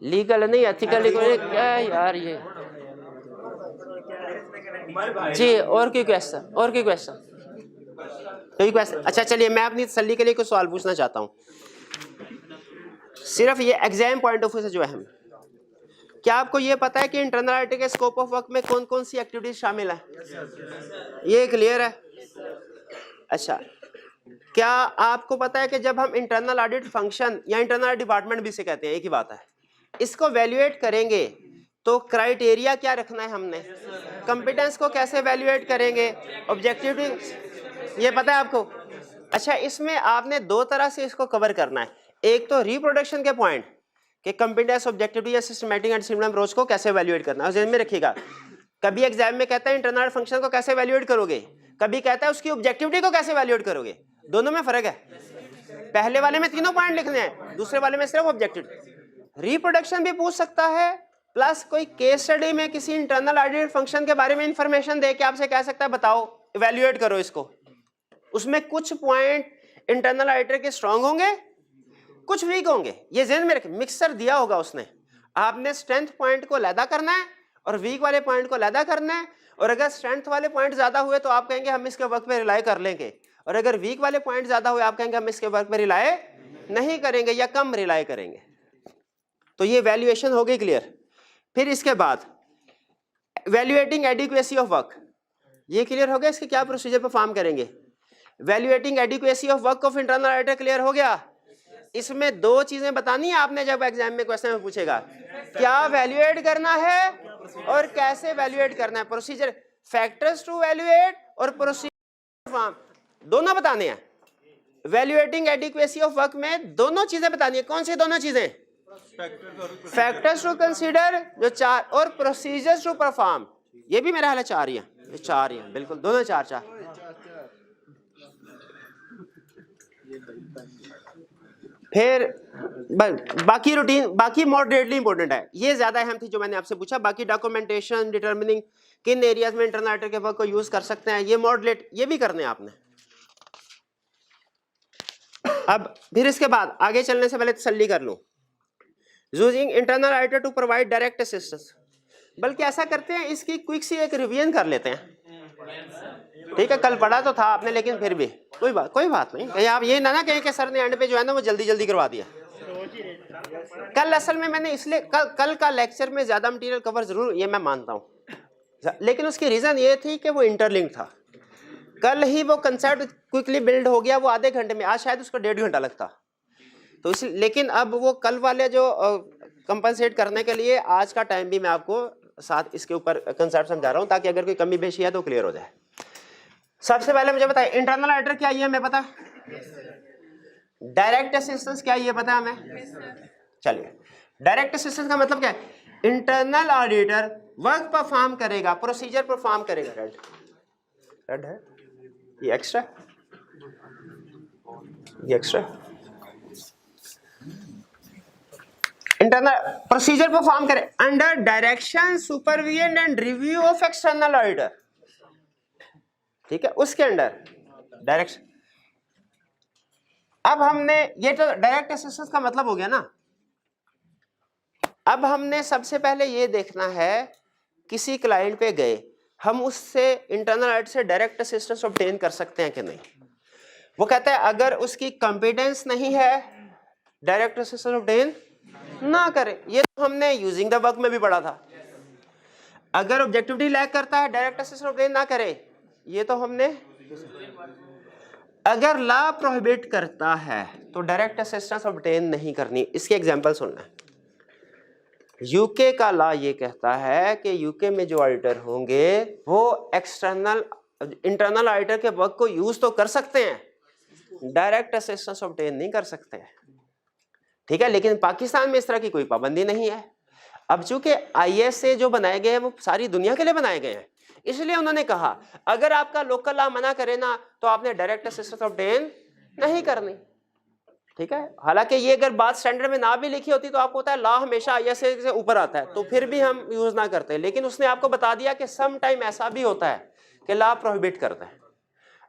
लीगल नहीं, एथिकल, क्या है यार ये। जी, और कोई क्वेश्चन, और कोई क्वेश्चन, कोई क्वेश्चन? अच्छा चलिए, मैं अपनी तसल्ली के लिए कुछ सवाल पूछना चाहता हूँ, सिर्फ ये एग्जाम पॉइंट ऑफ व्यू से जो है। क्या आपको ये पता है कि इंटरनल ऑडिट के स्कोप ऑफ वर्क में कौन कौन सी एक्टिविटीज शामिल है? ये क्लियर है? अच्छा, क्या आपको पता है कि जब हम इंटरनल ऑडिट फंक्शन या इंटरनल डिपार्टमेंट भी से कहते हैं, एक ही बात है, इसको वैल्यूएट करेंगे तो क्राइटेरिया क्या रखना है हमने, कंपिटेंस को कैसे वैल्यूएट करेंगे, ऑब्जेक्टिव, ये पता है आपको? अच्छा, इसमें आपने दो तरह से इसको कवर करना है। एक तो रिप्रोडक्शन के पॉइंट कि कंपिटेंस, ऑब्जेक्टिविटी या सिस्टमैटिक एंड डिसिप्लिन अप्रोच को कैसे वैल्यूएट करना है, ध्यान में रखिएगा। कभी एग्जाम में कहता है इंटरनल फंक्शन को कैसे वैल्यूएट करोगे, कभी कहता है उसकी ऑब्जेक्टिविटी को कैसे वैल्यूएट करोगे। दोनों में फर्क है, पहले वाले में तीनों पॉइंट लिखने हैं, दूसरे वाले में सिर्फ ऑब्जेक्टिविटी। रिप्रोडक्शन भी पूछ सकता है, प्लस कोई केस स्टडी में किसी इंटरनल ऑडिट फंक्शन के बारे में इंफॉर्मेशन दे के आपसे कह सकता है बताओ इवैल्यूएट करो इसको। उसमें कुछ पॉइंट इंटरनल ऑडिटर के स्ट्रांग होंगे, कुछ वीक होंगे, ये ध्यान में रखें। मिक्सर दिया होगा उसने, आपने स्ट्रेंथ पॉइंट को लैदा करना है और वीक वाले पॉइंट को लैदा करना है। और अगर स्ट्रेंथ वाले पॉइंट ज्यादा हुए तो आप कहेंगे हम इसके वर्क पे रिलाई कर लेंगे, और अगर वीक वाले पॉइंट ज्यादा हुए आप कहेंगे हम इसके वर्क पे रिलाई नहीं करेंगे या कम रिलाई करेंगे। तो ये वैल्यूएशन हो गई क्लियर। फिर इसके बाद वैल्यूएटिंग एडिक्वेसी ऑफ वर्क, ये क्लियर हो गया, इसके क्या प्रोसीजर परफॉर्म करेंगे। Evaluating adequacy of work of internal auditor clear हो गया। इसमें दो चीजें बतानी है आपने जब एग्जाम में क्वेश्चन में पूछेगा, क्या वैल्यूएट करना है और कैसे वैल्यूएट करना है। प्रोसीजर, फैक्टर्स टू वैल्यूएट और प्रोसीजर परफॉर्म, दोनों बताने हैं। वैल्यूएटिंग एडिक्वेसी ऑफ वर्क में दोनों चीजें बतानी है। कौन सी दोनों चीजें? फैक्टर्स टू कंसीडर जो 4, और प्रोसीजर्स टू परफॉर्म, ये भी मेरा हाल है 4 ही है, ये 4 ही है बिल्कुल, दोनों 4। फिर बाकी रूटीन, बाकी मॉडरेटली इंपॉर्टेंट है, ये ज्यादा अहम थी जो मैंने आपसे पूछा। बाकी डॉक्यूमेंटेशन, डिटर्मिनिंग किन एरियाज में इंटरनल ऑडिटर के वर्क को यूज कर सकते हैं, ये मॉडरेट, ये भी करने हैं आपने। अब फिर इसके बाद आगे चलने से पहले तसल्ली कर लूं, using internal auditor to provide direct assistance, बल्कि ऐसा करते हैं इसकी क्विक सी एक रिवीजन कर लेते हैं। ठीक है, कल पढ़ा तो था आपने, लेकिन फिर भी कोई बात नहीं, कहीं आप ये ना कहें कि सर ने एंड पे जो है ना वो जल्दी करवा दिया। कल असल में मैंने इसलिए कल का लेक्चर में ज्यादा मटेरियल कवर जरूर, ये मैं मानता हूँ, लेकिन उसकी रीजन ये थी कि वो इंटरलिंक था। कल ही वो कंसेप्ट क्विकली बिल्ड हो गया, वो आधे घंटे में, आज शायद उसको 1.5 घंटा लगता। तो इस, लेकिन अब वो कल वाले जो कंपनसेट करने के लिए आज का टाइम भी मैं आपको साथ इसके ऊपर कंसेप्ट समझा रहा हूँ, ताकि अगर कोई कमी बेशी है तो क्लियर हो जाए। सबसे पहले मुझे बताइए इंटरनल ऑडिटर क्या है, हमें पता? डायरेक्ट असिस्टेंस क्या है, ये पता है हमें? चलिए, डायरेक्ट असिस्टेंस का मतलब क्या है? इंटरनल ऑडिटर वर्क परफॉर्म करेगा, प्रोसीजर परफॉर्म करेगा। रेड है ये एक्स्ट्रा, ये एक्स्ट्रा। इंटरनल प्रोसीजर परफॉर्म करे under direction, supervision and review of external auditor. ठीक है, उसके अंडर डायरेक्शन। अब हमने ये तो डायरेक्ट असिस्टेंस का मतलब हो गया ना। अब हमने सबसे पहले ये देखना है, किसी क्लाइंट पे गए, हम उससे इंटरनल ऑडिट से डायरेक्ट असिस्टेंस ऑब्टेन कर सकते हैं कि नहीं। वो कहता है अगर उसकी कॉम्पिटेंस नहीं है डायरेक्ट असिस्टेंस ऑब्टेन ना करे। ये तो हमने यूजिंग द वर्क में भी पढ़ा था। अगर ऑब्जेक्टिविटी लैक करता है डायरेक्ट असिस्टेंस ऑब्टेन ना करे, ये तो हमने। अगर लॉ प्रोहिबिट करता है तो डायरेक्ट असिस्टेंस ऑब्टेन नहीं करनी। इसके एग्जांपल सुनना है। यूके का लॉ ये कहता है कि यूके में जो ऑडिटर होंगे वो इंटरनल ऑडिटर के वर्क को यूज तो कर सकते हैं, डायरेक्ट असिस्टेंस ऑब्टेन नहीं कर सकते हैं, ठीक है। लेकिन पाकिस्तान में इस तरह की कोई पाबंदी नहीं है। अब चूंकि ISA जो बनाए गए हैं वो सारी दुनिया के लिए बनाए गए हैं, इसलिए उन्होंने कहा अगर आपका लोकल लॉ मना करे ना तो आपने डायरेक्ट असिस्टेंस ऑब्टेन नहीं करनी, ठीक है। हालांकि ये अगर बात स्टैंडर्ड में ना भी लिखी होती तो आपको पता है लॉ हमेशा ISA से ऊपर आता है, तो फिर भी हम यूज ना करते। लेकिन उसने आपको बता दिया कि सम टाइम ऐसा भी होता है कि लॉ प्रोहिबिट करता है।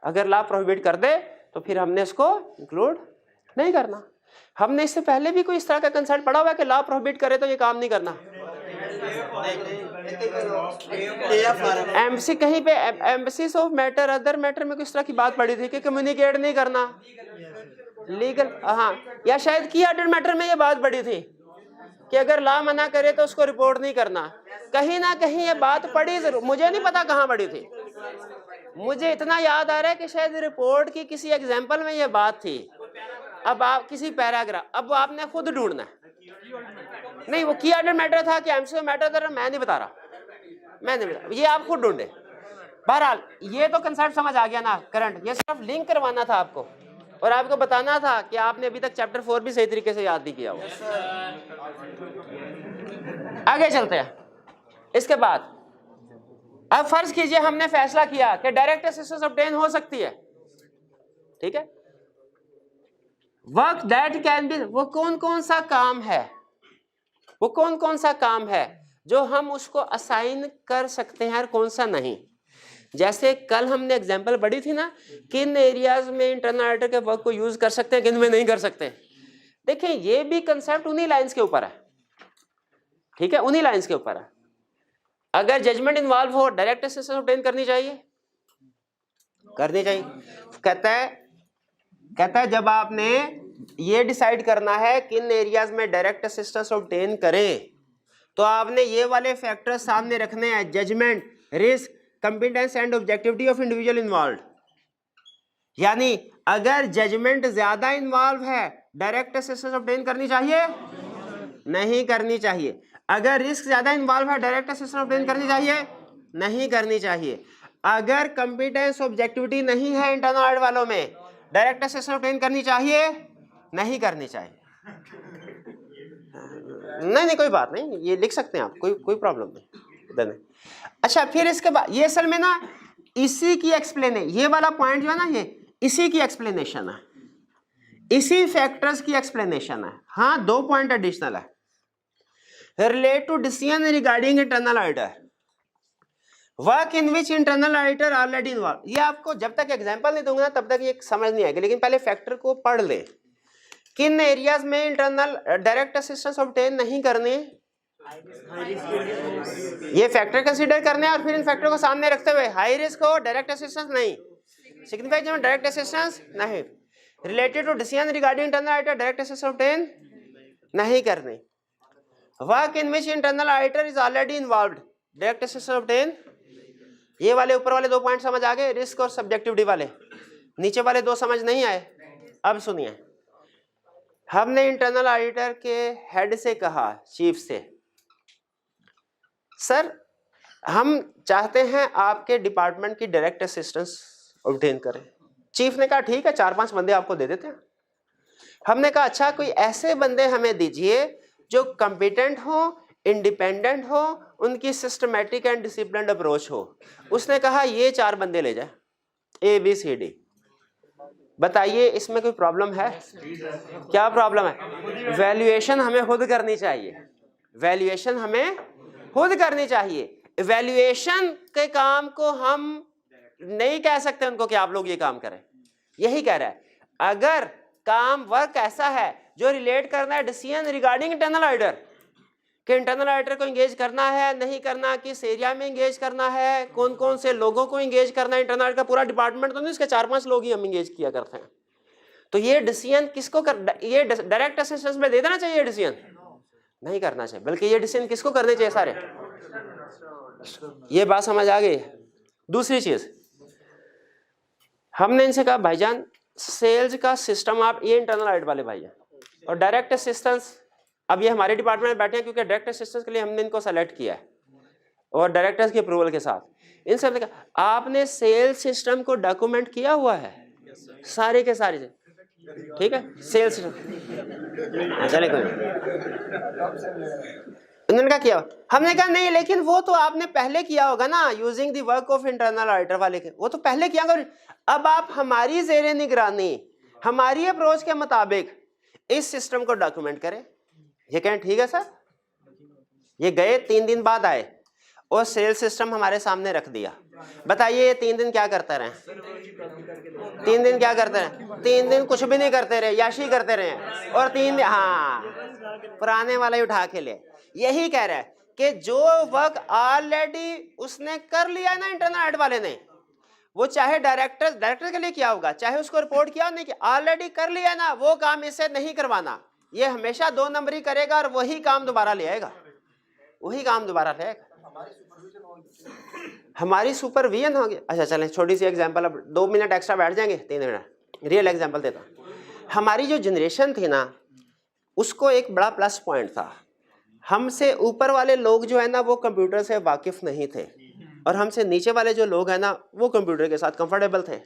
अगर लॉ प्रोहिबिट कर दे तो फिर हमने उसको इंक्लूड नहीं करना। हमने इससे पहले भी कोई इस तरह का कंसेप्ट पढ़ा हुआ है कि लॉ प्रोहिबिट करे तो ये काम नहीं करना। एम्बेसी कहीं पे embassies of matter other matter में किस तरह की बात पड़ी थी कि कम्युनिकेट नहीं करना लीगल, हाँ, या शायद की अदर मैटर में ये बात पड़ी थी कि अगर लॉ मना करे तो उसको रिपोर्ट नहीं करना। कहीं ना कहीं ये बात पड़ी जरूर, मुझे नहीं पता कहाँ पड़ी थी। मुझे इतना याद आ रहा है कि शायद रिपोर्ट की किसी एग्जाम्पल में ये बात थी। अब आप किसी पैराग्राफ, अब वो आपने खुद ढूंढना है। नहीं, वो की ऑर्डर मैटर था कि एमसीओ मैटर था, मैं नहीं बता रहा, मैं नहीं बता, ये आप खुद ढूंढे। बहरहाल ये तो कंसेप्ट समझ आ गया ना करंट। ये सिर्फ लिंक करवाना था आपको और आपको बताना था कि आपने अभी तक चैप्टर 4 भी सही तरीके से याद नहीं किया हुआ। आगे चलते हैं। इसके बाद अब फर्ज कीजिए हमने फैसला किया कि डायरेक्ट असिस्टेंस ऑब्टेन हो सकती है, ठीक है। वर्क दैट कैन बी, वो कौन कौन सा काम है, वो कौन कौन सा काम है जो हम उसको असाइन कर सकते हैं और कौन सा नहीं। जैसे कल हमने एग्जांपल पढ़ी थी ना, किन एरियाज में इंटरनल ऑडिटर के वर्क को यूज कर सकते हैं, किन में नहीं कर सकते। देखें ये भी कंसेप्ट उन्हीं लाइंस के ऊपर है, ठीक है, उन्हीं लाइंस के ऊपर है। अगर जजमेंट इन्वॉल्व हो डायरेक्ट असिस्टेंस ऑब्टेन करनी चाहिए, करनी चाहिए। कहता है जब आपने ये डिसाइड करना है किन एरियाज में डायरेक्ट असिस्टेंस ऑब्टेन करें तो आपने ये वाले फैक्टर सामने रखने हैं, judgement, risk, competence and objectivity of individual involved. यानी अगर जजमेंट ज्यादा इन्वॉल्व है डायरेक्ट असिस्टेंस ऑब्टेन करनी चाहिए, नहीं करनी चाहिए। अगर रिस्क ज्यादा इन्वॉल्व है डायरेक्ट असिस्टेंस ऑब्टेन करनी चाहिए, नहीं करनी चाहिए। अगर कंपिटेंस ऑब्जेक्टिविटी नहीं है इंटरनल ऑडिट वालों में, डायरेक्ट असिस्टेंस ऑब्टेन करनी चाहिए, नहीं करनी चाहिए। नहीं कोई बात नहीं, ये लिख सकते हैं आप, कोई प्रॉब्लम नहीं। अच्छा, फिर इसके बाद ये असल में ना इसी की एक्सप्लेनेशन, ये वाला पॉइंट जो है ना, ये इसी की एक्सप्लेनेशन है, इसी फैक्टर्स की एक्सप्लेनेशन है। हाँ, 2 पॉइंट एडिशनल है। Relate to decision regarding internal auditor, work in which internal auditor already involve. ये आपको जब तक एग्जांपल नहीं दूंगा तब तक ये समझ नहीं आएगी, लेकिन पहले फैक्टर को पढ़ ले। किन एरियाज में इंटरनल डायरेक्ट असिस्टेंस ऑब्टेन नहीं करने, ये फैक्टर कंसीडर करने हैं और फिर इन फैक्टर को सामने रखते हुए हाई रिस्क हो डायरेक्ट असिस्टेंस नहीं, सिग्निफाइड जब डायरेक्ट असिस्टेंस नहीं, related to decision regarding internal auditor direct assistance obtain नहीं करने, work in which internal auditor is already involved direct assistance obtain. ये वाले ऊपर वाले 2 पॉइंट समझ आ गए, रिस्क और सब्जेक्टिविटी वाले। नीचे वाले 2 समझ नहीं आए। अब सुनिए, हमने इंटरनल ऑडिटर के हेड से कहा, चीफ से, सर हम चाहते हैं आपके डिपार्टमेंट की डायरेक्ट असिस्टेंस ऑब्टेन करें। चीफ ने कहा ठीक है, 4-5 बंदे आपको दे देते हैं। हमने कहा अच्छा, कोई ऐसे बंदे हमें दीजिए जो कॉम्पिटेंट हो, इंडिपेंडेंट हो, उनकी सिस्टमैटिक एंड डिसिप्लिन्ड अप्रोच हो। उसने कहा ये 4 बंदे ले जाए, ABCD। बताइए इसमें कोई प्रॉब्लम है? क्या प्रॉब्लम है? वैल्यूएशन हमें खुद करनी चाहिए, वैल्यूएशन हमें खुद करनी चाहिए। वैल्यूएशन के काम को हम नहीं कह सकते उनको कि आप लोग ये काम करें। यही कह रहा है, अगर काम वर्क ऐसा है जो रिलेट करना है डिसीजन रिगार्डिंग इंटरनल ऑडिटर, कि इंटरनल ऑडिटर को इंगेज करना है नहीं करना, किस एरिया में इंगेज करना है, कौन कौन से लोगों को इंगेज करना है। इंटरनल ऑडिट का पूरा डिपार्टमेंट तो नहीं, इसके 4-5 लोग ही हम इंगेज किया करते हैं। तो ये डिसीजन किसको ये डायरेक्ट असिस्टेंस में दे देना चाहिए डिसीजन? नहीं करना चाहिए, बल्कि ये डिसीजन किसको करने चाहिए सारे? ये बात समझ आ गई। दूसरी चीज हमने इनसे कहा भाईजान सेल्स का सिस्टम आप, ये इंटरनल ऑडिट वाले भाई हैं, और डायरेक्ट असिस्टेंस अब ये हमारे डिपार्टमेंट में बैठे हैं क्योंकि डायरेक्ट असिस्टेंस के लिए हमने इनको सेलेक्ट किया है और डायरेक्टर्स की अप्रूवल के साथ। इनसे हमने कहा आपने सेल्स सिस्टम को डॉक्यूमेंट किया हुआ है सारे के सारे से, ठीक है? सेल्स चले कोई उन्होंने कहा किया, हमने कहा नहीं लेकिन वो तो आपने पहले किया होगा ना, using the work of internal auditor वाले के, वो तो पहले किया होगा। अब आप हमारी ज़ेरे निगरानी हमारी अप्रोच के मुताबिक इस सिस्टम को डॉक्यूमेंट करें। ये कहें ठीक है सर। ये गए 3 दिन बाद आए और सेल्स सिस्टम हमारे सामने रख दिया। बताइए ये 3 दिन क्या करते रहे? 3 दिन क्या करते रहे? 3 दिन कुछ भी नहीं करते रहे, याशी करते रहे। और 3 दिन हाँ पुराने वाला ही उठा के ले। यही कह रहा है कि जो वर्क ऑलरेडी उसने कर लिया है ना इंटरनल ऑडिट वाले ने, वो चाहे डायरेक्टर के लिए किया होगा, चाहे उसको रिपोर्ट किया नहीं, कि ऑलरेडी कर लिया ना, वो काम इससे नहीं करवाना। ये हमेशा 2 नंबरी करेगा और वही काम दोबारा ले आएगा, वही काम दोबारा ले आएगा। हमारी सुपरविजन होगी। अच्छा चलें छोटी सी एग्जांपल, अब 2 मिनट एक्स्ट्रा बैठ जाएंगे, 3 मिनट रियल एग्जांपल देता हूँ। हमारी जो जनरेशन थी ना, उसको एक बड़ा प्लस पॉइंट था, हमसे ऊपर वाले लोग जो है ना वो कंप्यूटर से वाकिफ नहीं थे, और हमसे नीचे वाले जो लोग हैं ना वो कंप्यूटर के साथ कंफर्टेबल थे।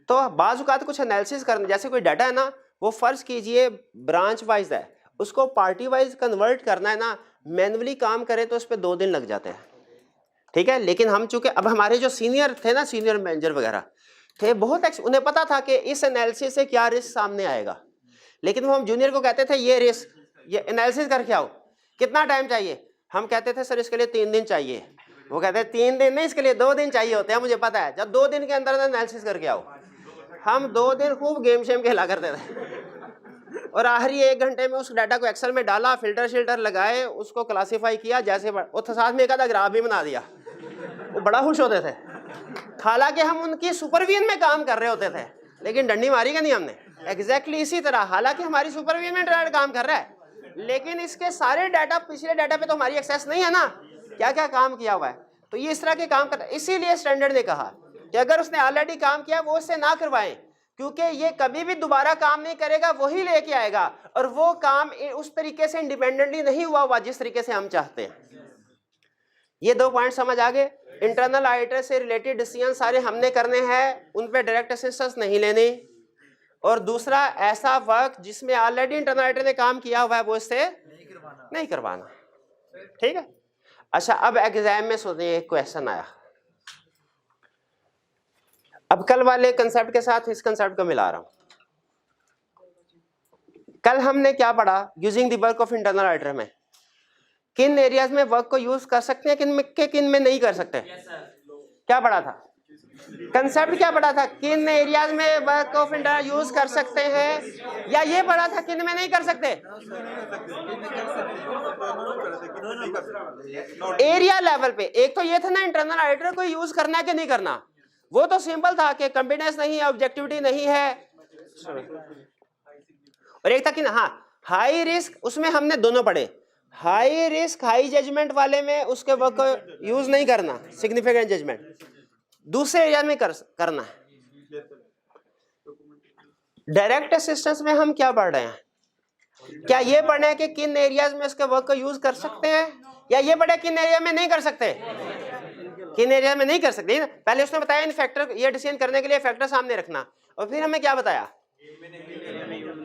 तो बाज़ औक़ात कुछ एनालिसिस करना, जैसे कोई डाटा है ना, वो फ़र्ज़ कीजिए ब्रांच वाइज है, उसको पार्टी वाइज कन्वर्ट करना है ना, मैनुअली काम करें तो उस पर 2 दिन लग जाते हैं, ठीक है? लेकिन हम चूँकि अब हमारे जो सीनियर थे ना, सीनियर मैनेजर वगैरह थे, बहुत उन्हें पता था कि इस एनालिसिस से क्या रिस्क सामने आएगा। लेकिन वो हम जूनियर को कहते थे ये रिस्क, ये एनालिसिस करके आओ, कितना टाइम चाहिए? हम कहते थे सर इसके लिए 3 दिन चाहिए। वो कहते हैं 3 दिन नहीं, इसके लिए 2 दिन चाहिए होते हैं, मुझे पता है। जब 2 दिन के अंदर एनालिसिस करके आओ, हम 2 दिन खूब गेम शेम खेला करते थे, और आखिरी 1 घंटे में उस डाटा को एक्सेल में डाला, फिल्टर शिल्टर लगाए, उसको क्लासीफाई किया जैसे, और साथ में एक आधा ग्राफ भी बना दिया। वो बड़ा खुश होते थे, हालांकि हम उनकी सुपरविजन में काम कर रहे होते थे, लेकिन डंडी मारी का नहीं हमने। एग्जैक्टली इसी तरह, हालांकि हमारी सुपरविजन में ट्रेड काम कर रहा है, लेकिन इसके सारे डाटा, पिछले डाटा पे तो हमारी एक्सेस नहीं है ना, क्या क्या काम किया हुआ है। तो ये इस तरह के काम करता है। इसीलिए स्टैंडर्ड ने कहा कि अगर उसने ऑलरेडी काम किया वो उससे ना करवाएं, क्योंकि ये कभी भी दोबारा काम नहीं करेगा, वही लेके आएगा, और वो काम उस तरीके से इंडिपेंडेंटली नहीं हुआ जिस तरीके से हम चाहते हैं। ये 2 पॉइंट समझ आ गए। इंटरनल ऑडिटर से रिलेटेड डिसीजन सारे हमने करने हैं, उन पे डायरेक्ट असिस्टेंस नहीं लेने। और दूसरा, ऐसा वर्क जिसमें ऑलरेडी इंटरनल ऑडिटर ने काम किया हुआ है वो इससे नहीं करवाना, ठीक है? अच्छा, अब एग्जाम में सोचिए एक क्वेश्चन आया, अब कल वाले कंसेप्ट के साथ इस कंसेप्ट को मिला रहा हूं। कल हमने क्या पढ़ा? Using the work of internal auditor में किन एरियाज में वर्क को यूज कर सकते हैं, किन में नहीं कर सकते। क्या पढ़ा था? कंसेप्ट क्या पढ़ा था? किन एरियाज में वर्क ऑफ इंटरनल यूज कर सकते हैं, या ये पढ़ा था किन में नहीं कर सकते? एरिया लेवल पे एक तो ये था ना इंटरनल ऑडिटर को यूज करना है कि नहीं करना, वो तो सिंपल था कि कॉम्पिटेंस नहीं है, ऑब्जेक्टिविटी नहीं है। और एक था कि हाँ हाई रिस्क, उसमें हमने दोनों पढ़े, हाई रिस्क हाई जजमेंट वाले में उसके वर्क को यूज नहीं करना, सिग्निफिकेंट जजमेंट दूसरे एरिया में करना है। डायरेक्ट असिस्टेंस में हम क्या पढ़ रहे हैं? क्या ये पढ़े हैं कि किन एरियाज में इसके वर्क को यूज कर सकते हैं, या ये पढ़े किन एरिया में नहीं कर सकते? किन एरिया में नहीं कर सकते। पहले उसने बताया इन फैक्टर, ये डिसीजन करने के लिए फैक्टर सामने रखना, और फिर हमें क्या बताया?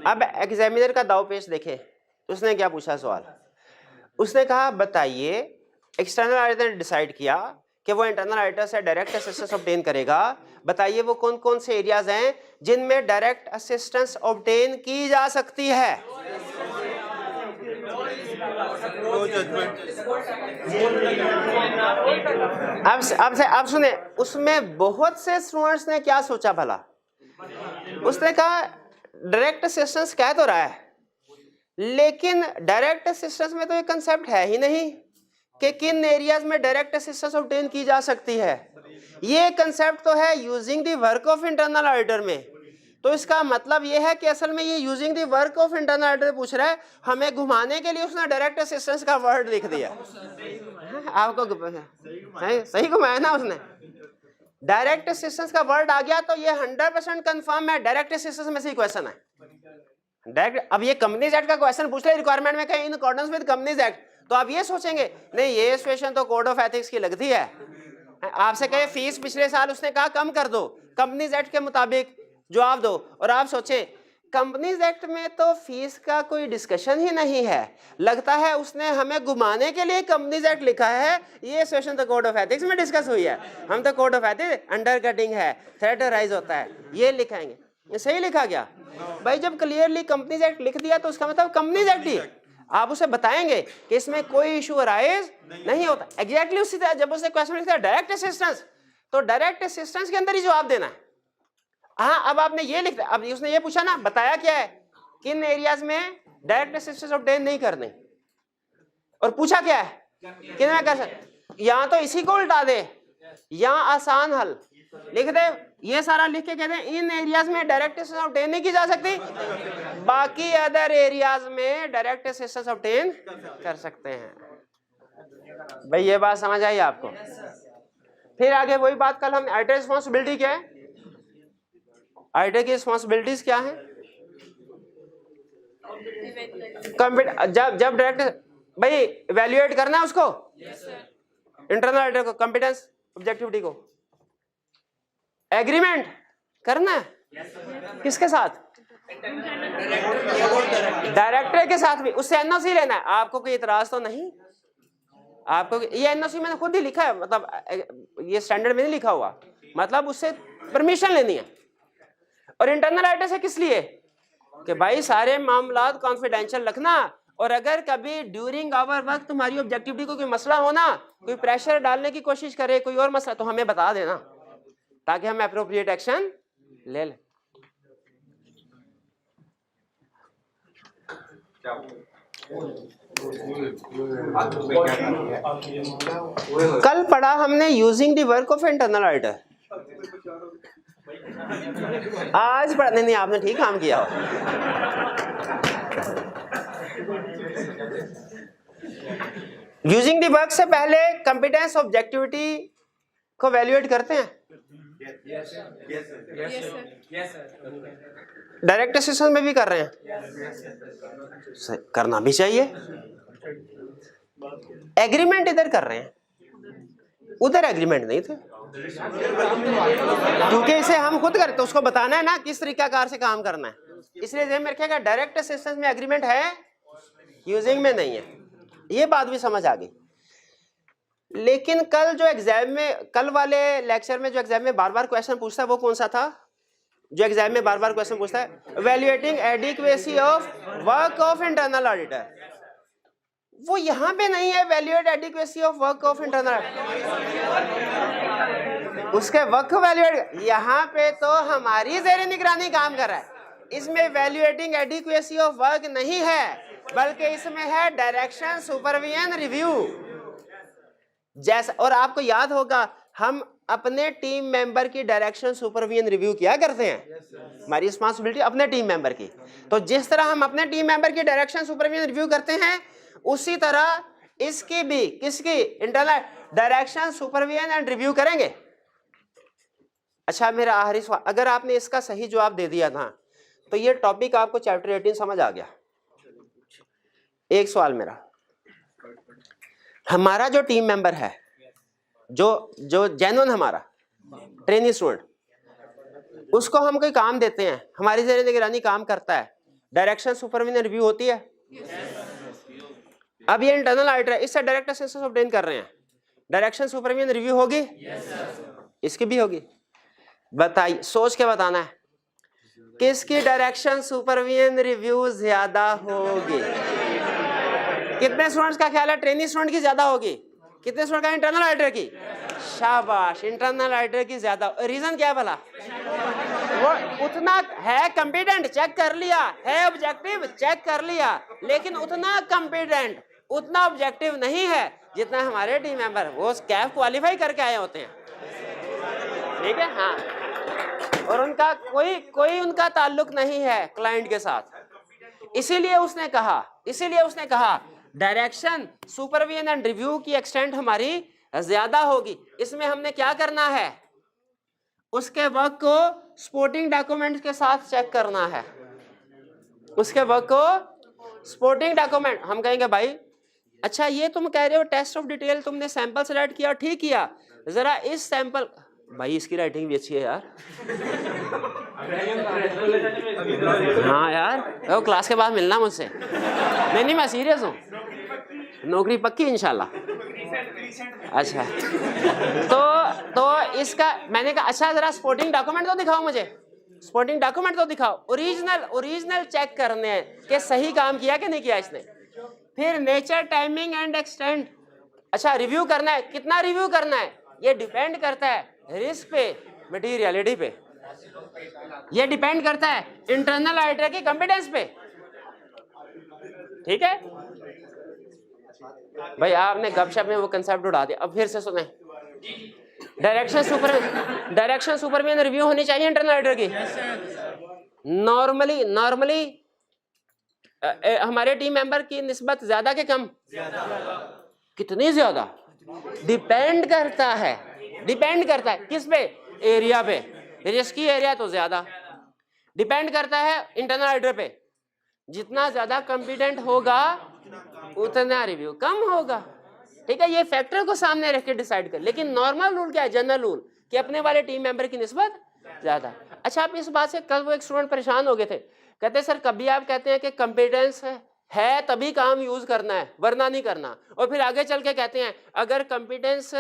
अब एग्जामिनर का दाव पेश देखे, उसने क्या पूछा सवाल? उसने कहा बताइए एक्सटर्नल ऑडिटर ने डिसाइड किया कि वो इंटरनल ऑडिटर से डायरेक्ट असिस्टेंस ऑब्टेन करेगा, बताइए वो कौन कौन से एरियाज हैं जिनमें डायरेक्ट असिस्टेंस ऑब्टेन की जा सकती है। अब सुने, उसमें बहुत से स्टूडेंट्स ने क्या सोचा भला? उसने कहा डायरेक्ट असिस्टेंस कह तो रहा है, लेकिन डायरेक्ट असिस्टेंस में तो ये कंसेप्ट है ही नहीं कि किन एरियाज में डायरेक्ट असिस्टेंस ऑब्टेन की जा सकती है। ये कंसेप्ट तो है using the work of internal auditor में। तो इसका मतलब ये है कि असल में ये using the work of internal auditor पूछ रहा है, हमें घुमाने के लिए उसने डायरेक्ट असिस्टेंस का वर्ड लिख दिया। आपको सही घुमाया ना उसने, डायरेक्ट असिस्टेंस का वर्ड आ गया तो ये 100% कंफर्म है डायरेक्ट असिस्टेंस में से क्वेश्चन है डायरेक्ट। अब ये कंपनीज एक्ट का क्वेश्चन पूछ ले रिक्वायरमेंट में कहीं in accordance with companies act, तो आप ये सोचेंगे नहीं ये सिचुएशन तो कोड ऑफ एथिक्स की लगती है। आपसे कहे फीस पिछले साल उसने कहा कम कर दो, कंपनीज एक्ट के मुताबिक जवाब दो, और आप सोचें कंपनीज एक्ट में तो फीस का कोई डिस्कशन ही नहीं है, लगता है उसने हमें घुमाने के लिए कंपनीज एक्ट लिखा है, ये सिचुएशन तो कोड ऑफ एथिक्स में डिस्कस हुई है। हम तो code of ethics under cutting है, थ्रेट राइज होता है, ये लिखाएंगे। ये सही लिखा गया भाई, जब क्लियरली कंपनीज एक्ट लिख दिया तो उसका मतलब कंपनीज एक्ट ही। आप उसे बताएंगे कि इसमें कोई इशू अराइज नहीं होता। एग्जैक्टली उसी तरह जब उसे क्वेश्चन लिखता है डायरेक्ट असिस्टेंस, तो डायरेक्ट असिस्टेंस के अंदर ही जवाब देना है। हाँ, अब आपने ये लिखा, अब उसने ये पूछा ना, बताया क्या है किन एरियाज में डायरेक्ट असिस्टेंस ऑब्टेन नहीं करने, और पूछा क्या है किन में कर सकते। या तो इसी को उल्टा दे या आसान हल लिख दे, ये सारा लिख के कहते हैं इन एरियाज में डायरेक्ट असिस्टेंस ऑब्टेन नहीं की जा सकती, बाकी अदर एरियाज में डायरेक्ट असिस्टेंस ऑब्टेन कर सकते हैं। भाई ये बात समझ आई आपको? फिर आगे वही बात, कल हम ऑडिटर रिस्पॉन्सिबिलिटी क्या है, ऑडिटर की रिस्पॉन्सिबिलिटीज क्या है, जब डायरेक्ट भाई इवैल्यूएट करना है उसको, इंटरनल ऑडिटर को, कॉम्पिटेंस ऑब्जेक्टिविटी को, एग्रीमेंट करना है किसके साथ, डायरेक्टर के साथ भी, उससे एनओसी लेना है। आपको कोई इतराज तो नहीं? आपको ये एनओसी मैंने खुद ही लिखा है, मतलब ये स्टैंडर्ड में नहीं लिखा हुआ, मतलब उससे परमिशन लेनी है। और इंटरनल ऑडिटर से किस लिए कि भाई सारे मामला कॉन्फिडेंशियल रखना, और अगर कभी ड्यूरिंग आवर वर्क तुम्हारी ऑब्जेक्टिविटी को कोई मसला होना, कोई प्रेशर डालने की कोशिश करे, कोई और मसला, तो हमें बता देना ताकि हम एप्रोप्रिएट एक्शन ले लें। कल पढ़ा हमने using the work of internal auditor, आज पढ़ने नहीं, आपने ठीक काम किया। यूजिंग द वर्क से पहले कंपिटेंस ऑब्जेक्टिविटी को वैल्यूएट करते हैं, डायरेक्ट असिस्टेंस में भी कर रहे हैं, करना भी चाहिए। एग्रीमेंट इधर कर रहे हैं, उधर एग्रीमेंट नहीं थे, क्योंकि इसे हम खुद करते, उसको बताना है ना किस तरीकाकार से काम करना है, इसलिए ध्यान में रखिएगा डायरेक्ट असिस्टेंस में एग्रीमेंट है, यूजिंग में नहीं है। ये बात भी समझ आ गई। लेकिन कल जो एग्जाम में, कल वाले लेक्चर में जो एग्जाम में बार बार क्वेश्चन पूछता है वो कौन सा था, जो एग्जाम में बार बार क्वेश्चन पूछता है, evaluating adequacy of work of internal auditor, वो यहां पे नहीं है। Evaluate adequacy of work of internal, उसके वर्क इवैल्यूएट, यहां पे तो हमारी ज़ेरे निगरानी काम कर रहा है, इसमें इवैल्यूएटिंग एडिक्वेसी ऑफ वर्क नहीं है, बल्कि इसमें है डायरेक्शन सुपरविजन रिव्यू जैसा। और आपको याद होगा हम अपने टीम मेंबर की डायरेक्शन सुपरविजन रिव्यू किया करते हैं, हमारी रिस्पांसिबिलिटी अपने टीम मेंबर की। तो जिस तरह हम अपने टीम मेंबर की डायरेक्शन सुपरविजन रिव्यू करते हैं, उसी तरह इसकी भी, किसकी, internal direction supervision and review करेंगे। अच्छा, मेरा आखिरी सवाल, अगर आपने इसका सही जवाब दे दिया था तो ये टॉपिक आपको चैप्टर 18 समझ आ गया। एक सवाल मेरा, हमारा जो टीम मेंबर है, जो जेन्युइन हमारा ट्रेनी स्टूडेंट, उसको हम कोई काम देते हैं, हमारी ज़ेरे निगरानी काम करता है, डायरेक्शन सुपरविजन रिव्यू होती है। अब ये इंटरनल ऑडिटर है, इससे डायरेक्ट असिस्टेंस ऑब्टेन कर रहे हैं, डायरेक्शन सुपरविजन रिव्यू होगी, इसकी भी होगी। बताइए, सोच के बताना है किसकी डायरेक्शन सुपरविजन रिव्यू ज्यादा होगी। कितने स्टूडेंट्स का ख्याल है ट्रेनी स्टूडेंट की ज्यादा होगी, कितने स्टूडेंट का इंटरनल ऑडिटर की? शाबाश, इंटरनल ऑडिटर की ज्यादा। रीजन क्या है भला? वो उतना है कॉम्पिटेंट, चेक कर लिया, है ऑब्जेक्टिव, चेक कर लिया, लेकिन उतना कॉम्पिटेंट, उतना ऑब्जेक्टिव नहीं है जितना हमारे टीम मेंबर वो कैफ क्वालिफाई करके आए होते हैं। ठीक है, हाँ, और उनका कोई उनका ताल्लुक नहीं है क्लाइंट के साथ। इसीलिए उसने कहा डायरेक्शन, सुपरविजन एंड रिव्यू की एक्सटेंट हमारी ज्यादा होगी। इसमें हमने क्या करना है, उसके वर्क को सपोर्टिंग डॉक्यूमेंट के साथ चेक करना है। उसके वर्क को सपोर्टिंग डॉक्यूमेंट, हम कहेंगे भाई अच्छा ये तुम कह रहे हो टेस्ट ऑफ डिटेल तुमने सैंपल सेलेक्ट किया, ठीक किया, जरा इस सैंपल, भाई इसकी राइटिंग भी अच्छी है यार। हाँ यार, वो क्लास के बाद मिलना मुझसे। नहीं मैं सीरियस हूँ, नौकरी पक्की इंशाल्लाह। अच्छा तो इसका मैंने कहा अच्छा जरा स्पोर्टिंग डॉक्यूमेंट तो दिखाओ मुझे, स्पोर्टिंग डॉक्यूमेंट तो दिखाओ, ओरिजिनल चेक करने हैं कि सही काम किया कि नहीं किया इसने। फिर नेचर, टाइमिंग एंड एक्सटेंट, अच्छा रिव्यू करना है, कितना रिव्यू करना है ये डिपेंड करता है रिस्क पे, मटीरियलिटी पे, ये डिपेंड करता है इंटरनल ऑडिटर की कॉम्पिटेंस पे। ठीक है भाई, आपने गपशप में वो कंसेप्ट उड़ा दिया, अब फिर से सुने। डायरेक्शन सुपरविजन रिव्यू होनी चाहिए इंटरनल ऑडिटर की। नॉर्मली हमारे टीम मेंबर की निस्बत ज्यादा के कम, कितनी ज्यादा डिपेंड करता है किस पे, एरिया पे, रिस्की एरिया तो ज्यादा डिपेंड करता है इंटरनल ऑडिटर पे। जितना ज्यादा कॉम्पिटेंट होगा उतना रिव्यू कम होगा। ठीक है, ये फैक्टर को सामने रख के डिसाइड कर। लेकिन नॉर्मल रूल क्या है, जनरल रूल, कि अपने वाले टीम मेंबर की निस्बत ज्यादा। अच्छा, आप इस बात से कल वो एक स्टूडेंट परेशान हो गए थे, कहते सर कभी आप कहते हैं कि कंपिटेंस है तभी काम यूज करना है वरना नहीं करना, और फिर आगे चल के कहते हैं अगर कंपिटेंस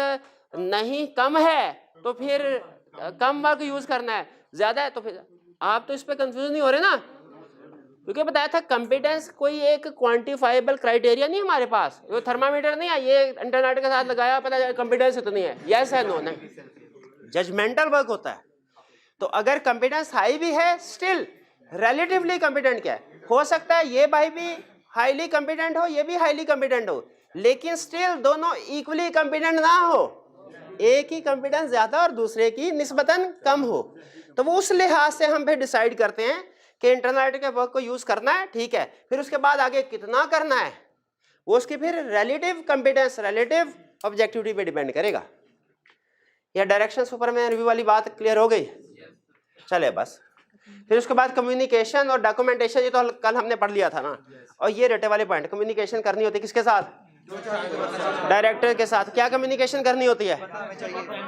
नहीं कम है तो फिर कम वर्क यूज करना है, ज्यादा है तो फिर। आप तो इस पे कंफ्यूज नहीं हो रहे ना, क्योंकि बताया था कंपिटेंस कोई एक क्वांटिफाइबल क्राइटेरिया नहीं हमारे पास, वो थर्मामीटर नहीं है ये इंटरनेट के साथ लगाया पता कंपिटेंस इतनी है, यस है नो, नहीं, जजमेंटल वर्क होता है। तो अगर कंपिटेंस हाई भी है, स्टिल रिलेटिवली कंपिटेंट क्या है, हो सकता है ये भाई भी हाईली कंपिटेंट हो, ये भी हाईली कंपिटेंट हो, लेकिन स्टिल दोनों इक्वली कंपिटेंट ना हो, एक ही कंपिटेंस ज्यादा और दूसरे की निस्बतन कम हो। तो वो उस लिहाज से हम फिर डिसाइड करते हैं कि इंटरनल ऑडिटर के वर्क को यूज करना है, ठीक है, फिर उसके बाद आगे कितना करना है वो उसकी फिर रिलेटिव कंपिटेंस, रिलेटिव ऑब्जेक्टिविटी पे डिपेंड करेगा। या डायरेक्शन सुपरविजन रिव्यू वाली बात क्लियर हो गई? चले बस। फिर उसके बाद कम्युनिकेशन और डॉक्यूमेंटेशन, ये तो कल हमने पढ़ लिया था ना, और ये रटे वाले पॉइंट, कम्युनिकेशन करनी होती है किसके साथ, डायरेक्टर के साथ। क्या कम्युनिकेशन करनी होती है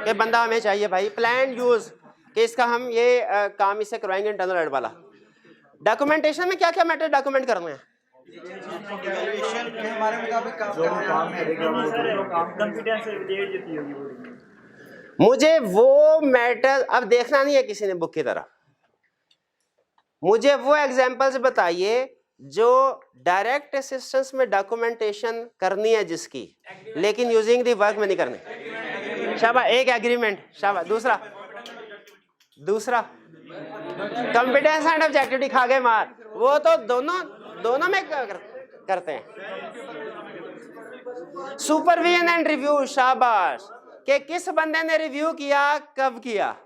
कि बंदा हमें चाहिए भाई, प्लान यूज कि इसका हम ये काम इससे करवाएंगे इंटरनल ऑडिट वाला। डॉक्यूमेंटेशन में क्या क्या मैटर डॉक्यूमेंट करने हैं, हमारे मुताबिक काम मुझे वो मैटर अब देखना नहीं है किसी ने बुक की तरह, मुझे वो एग्जांपल्स बताइए जो डायरेक्ट असिस्टेंस में डॉक्यूमेंटेशन करनी है जिसकी, लेकिन यूजिंग दी वर्क में नहीं करनी। शाबाश, एक एग्रीमेंट, शाबाश। दूसरा कॉम्पिटेंस एंड ऑब्जेक्टिविटी खा गए मार, वो तो दोनों में करते हैं। सुपरविजन एंड रिव्यू, शाबाश, कि किस बंदे ने रिव्यू किया, कब किया,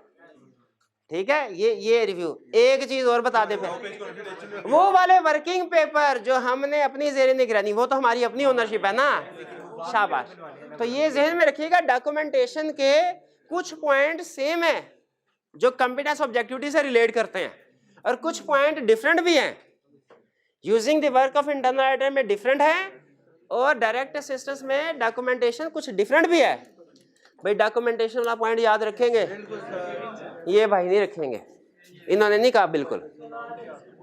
ठीक है, ये रिव्यू। एक चीज और बता दे फिर, वो वाले वर्किंग पेपर जो हमने अपनी ज़ेरे निगरानी, वो तो हमारी अपनी ओनरशिप है ना, शाबाश। तो ये ज़हन में रखिएगा, डॉक्यूमेंटेशन के कुछ पॉइंट सेम है जो कंपिटेंस ऑब्जेक्टिविटी से रिलेट करते हैं, और कुछ पॉइंट डिफरेंट भी हैं। Using the work of internal auditor में डिफरेंट है, और डायरेक्ट असिस्टेंस में डॉक्यूमेंटेशन कुछ डिफरेंट भी है। भाई डॉक्यूमेंटेशन वाला पॉइंट याद रखेंगे, ये भाई नहीं रखेंगे, इन्होंने नहीं कहा बिल्कुल।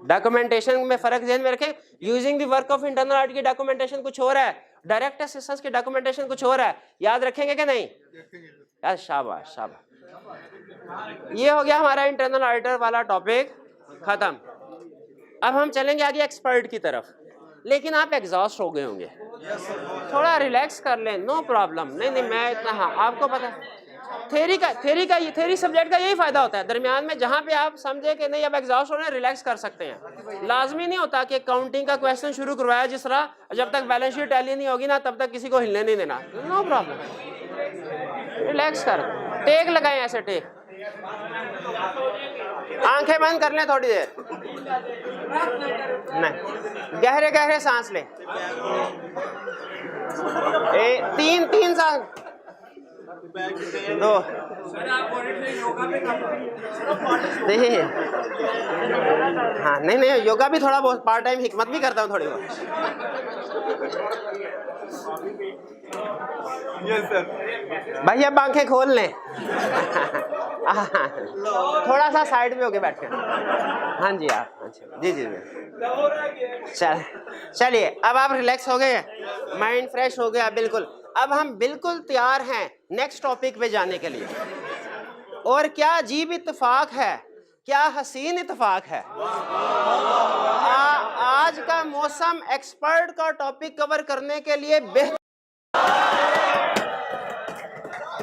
डॉक्यूमेंटेशन में फर्क ध्यान में रखें, using the work of internal audit की डॉक्यूमेंटेशन कुछ और है, डायरेक्ट असिस्टेंस की डॉक्यूमेंटेशन कुछ और है, याद रखेंगे कि नहीं? यार शाबाश शाबाश। ये हो गया हमारा इंटरनल ऑडिटर वाला टॉपिक खत्म। अब हम चलेंगे आगे एक्सपर्ट की तरफ, लेकिन आप एग्जॉस्ट हो गए होंगे, थोड़ा रिलैक्स कर लें, नो प्रॉब्लम। नहीं मैं इतना, हाँ आपको पता है थ्योरी सब्जेक्ट का यही फायदा होता है, दरमियान में जहाँ पे आप समझे कि नहीं अब एग्जॉस्ट हो रहे हैं, रिलैक्स कर सकते हैं। लाजमी नहीं होता कि काउंटिंग का क्वेश्चन शुरू करवाया जिस तरह, जब तक बैलेंस शीट टैली नहीं होगी ना तब तक किसी को हिलने नहीं देना। नो प्रॉब्लम, रिलैक्स कर, टेक लगाएं ऐसे टेक, आंखें बंद कर लें थोड़ी देर, नहीं गहरे गहरे सांस लें, तीन सांस, 2 नहीं, हाँ नहीं योगा भी थोड़ा बहुत पार्ट टाइम हिकमत भी करता हूँ थोड़ी बहुत। Yes, sir. भाई अब आंखें खोल लें। थोड़ा सा साइड में होके बैठे, हाँ जी आप, अच्छा जी चलिए अब आप रिलैक्स हो गए, माइंड फ्रेश हो गया बिल्कुल। अब हम बिल्कुल तैयार हैं नेक्स्ट टॉपिक पे जाने के लिए। और क्या अजीब इत्तेफाक है, क्या हसीन इत्तेफाक है, आज का मौसम एक्सपर्ट का टॉपिक कवर करने के लिए बेहतर,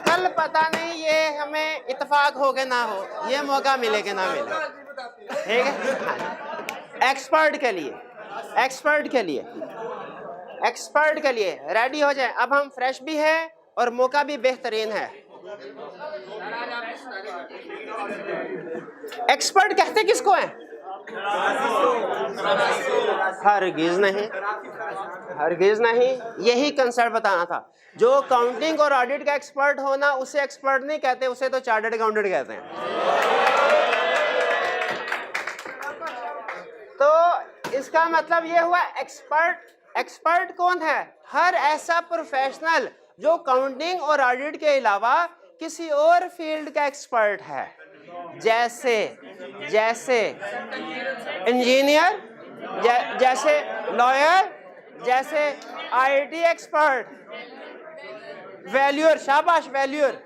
कल पता नहीं ये हमें इत्तेफाक हो के ना हो, ये मौका मिले कि ना मिले, ठीक है। हाँ, एक्सपर्ट के लिए रेडी हो जाए। अब हम फ्रेश भी हैं और मौका भी बेहतरीन है। एक्सपर्ट कहते किसको है? हरगिज नहीं, यही कंसेप्ट बताना था। जो काउंटिंग और ऑडिट का एक्सपर्ट होना उसे एक्सपर्ट नहीं कहते, उसे तो चार्टर्ड अकाउंटेंट कहते हैं। तो इसका मतलब ये हुआ एक्सपर्ट कौन है? हर ऐसा प्रोफेशनल जो काउंटिंग और ऑडिट के अलावा किसी और फील्ड का एक्सपर्ट है, जैसे इंजीनियर, जैसे लॉयर, जैसे आईटी एक्सपर्ट, वैल्यूअर, शाबाश वैल्यूअर,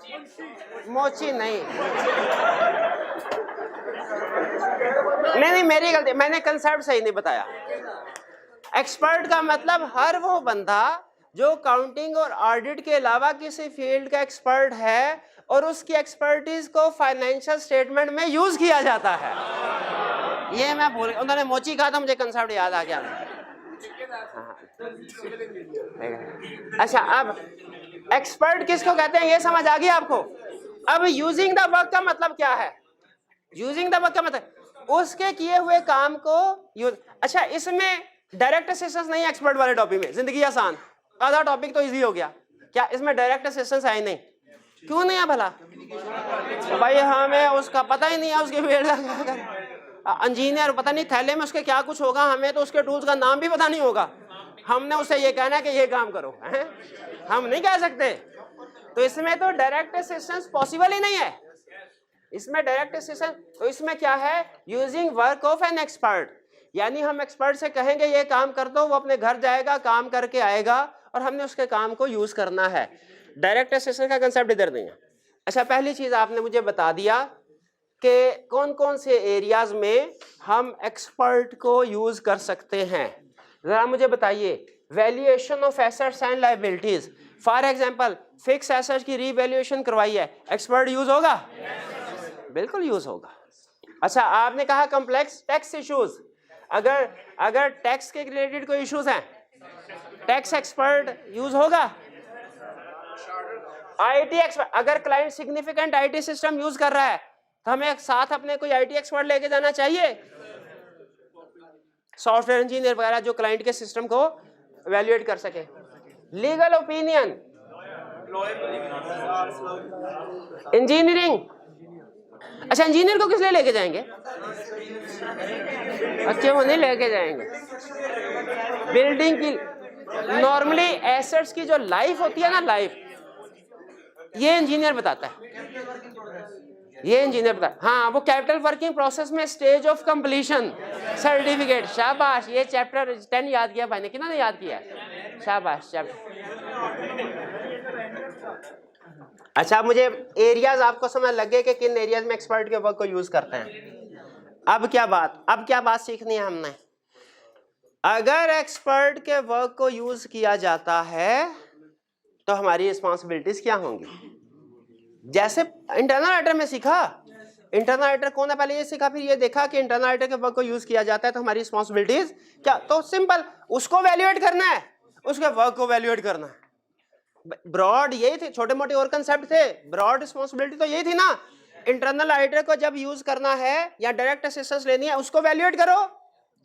मोची नहीं मेरी गलती, मैंने कंसेप्ट सही नहीं बताया। एक्सपर्ट का मतलब हर वो बंदा जो काउंटिंग और ऑडिट के अलावा किसी फील्ड का एक्सपर्ट है और उसकी एक्सपर्टीज को फाइनेंशियल स्टेटमेंट में यूज किया जाता है। ये मैं भूल, उन्होंने मोची कहा था, मुझे कंसेप्ट याद आ गया। अच्छा, अब एक्सपर्ट किसको कहते हैं ये समझ आ गया आपको। अब यूजिंग द वर्क का मतलब क्या है? यूजिंग द वर्क का मतलब उसके किए हुए काम को यूज। अच्छा, इसमें डायरेक्ट असिस्टेंस नहीं है एक्सपर्ट वाले टॉपिक में, जिंदगी आसान, आधा टॉपिक तो इजी हो गया। क्या इसमें डायरेक्ट असिस्टेंस है? नहीं। क्यों नहीं है भला? भाई हमें उसका पता ही नहीं है, उसके फील्ड का क्या कर, इंजीनियर पता नहीं थैले में उसके क्या कुछ होगा, हमें तो उसके टूल्स का नाम भी पता नहीं होगा। हमने उससे ये कहना है कि ये काम करो, है? हम नहीं कह सकते। तो इसमें तो डायरेक्ट असिस्टेंस पॉसिबल ही नहीं है। इसमें डायरेक्ट असिस्टेंस, तो इसमें क्या है? Using work of an expert, यानी हम एक्सपर्ट से कहेंगे ये काम कर दो, वो अपने घर जाएगा, काम करके आएगा और हमने उसके काम को यूज करना है। डायरेक्ट असिस्टेंस का कंसेप्ट इधर नहीं है। अच्छा, पहली चीज आपने मुझे बता दिया कि कौन कौन से एरियाज में हम एक्सपर्ट को यूज कर सकते हैं। जरा मुझे बताइए, valuation of assets and liabilities, for example fix assets की रीवैल्यूएशन करवाई है, एक्सपर्ट यूज होगा? बिल्कुल यूज होगा। अच्छा, आपने कहा कॉम्प्लेक्स टैक्स इश्यूज, अगर टैक्स के रिलेटेड कोई इश्यूज हैं, टैक्स एक्सपर्ट यूज होगा? आईटी एक्सपर्ट, अगर client significant IT system use कर रहा है तो हमें साथ अपने कोई आईटी एक्सपर्ट लेके जाना चाहिए, सॉफ्टवेयर इंजीनियर वगैरह जो क्लाइंट के सिस्टम को इवैल्यूएट कर सके। लीगल ओपिनियन, इंजीनियरिंग, अच्छा इंजीनियर को किस लिए लेके जाएंगे? अच्छे वो नहीं लेके जाएंगे। बिल्डिंग की नॉर्मली एसेट्स की जो लाइफ होती है ना, लाइफ, ये इंजीनियर बताता है, ये इंजीनियर बताता है। हाँ, वो कैपिटल वर्किंग प्रोसेस में स्टेज ऑफ कंप्लीशन सर्टिफिकेट, शाबाश, ये चैप्टर 10 याद किया भाई ने, कितना ने याद किया? शाबाश, चैप्टर। अच्छा, मुझे एरियाज आपको समझ लग गए कि किन एरियाज में एक्सपर्ट के वर्क को यूज करते हैं। अब क्या बात सीखनी है हमने? अगर एक्सपर्ट के वर्क को यूज किया जाता है तो हमारी रिस्पॉन्सिबिलिटीज क्या होंगी? जैसे इंटरनल ऑडिटर में सीखा, इंटरनल ऑडिटर कौन है, पहले ये सीखा, फिर ये देखा कि इंटरनल ऑडिटर के वर्क को यूज किया जाता है तो हमारी रिस्पॉन्सिबिलिटीज क्या, तो सिंपल उसको वैल्यूएट करना है, उसके वर्क को वैल्यूएट करना है। ब्रॉड यही थे, छोटे मोटे और कंसेप्ट थे, ब्रॉड रिस्पॉन्सिबिलिटी तो यही थी ना। इंटरनल ऑडिटर को जब यूज करना है या डायरेक्ट असिस्टेंस लेनी है, उसको वैल्यूएट करो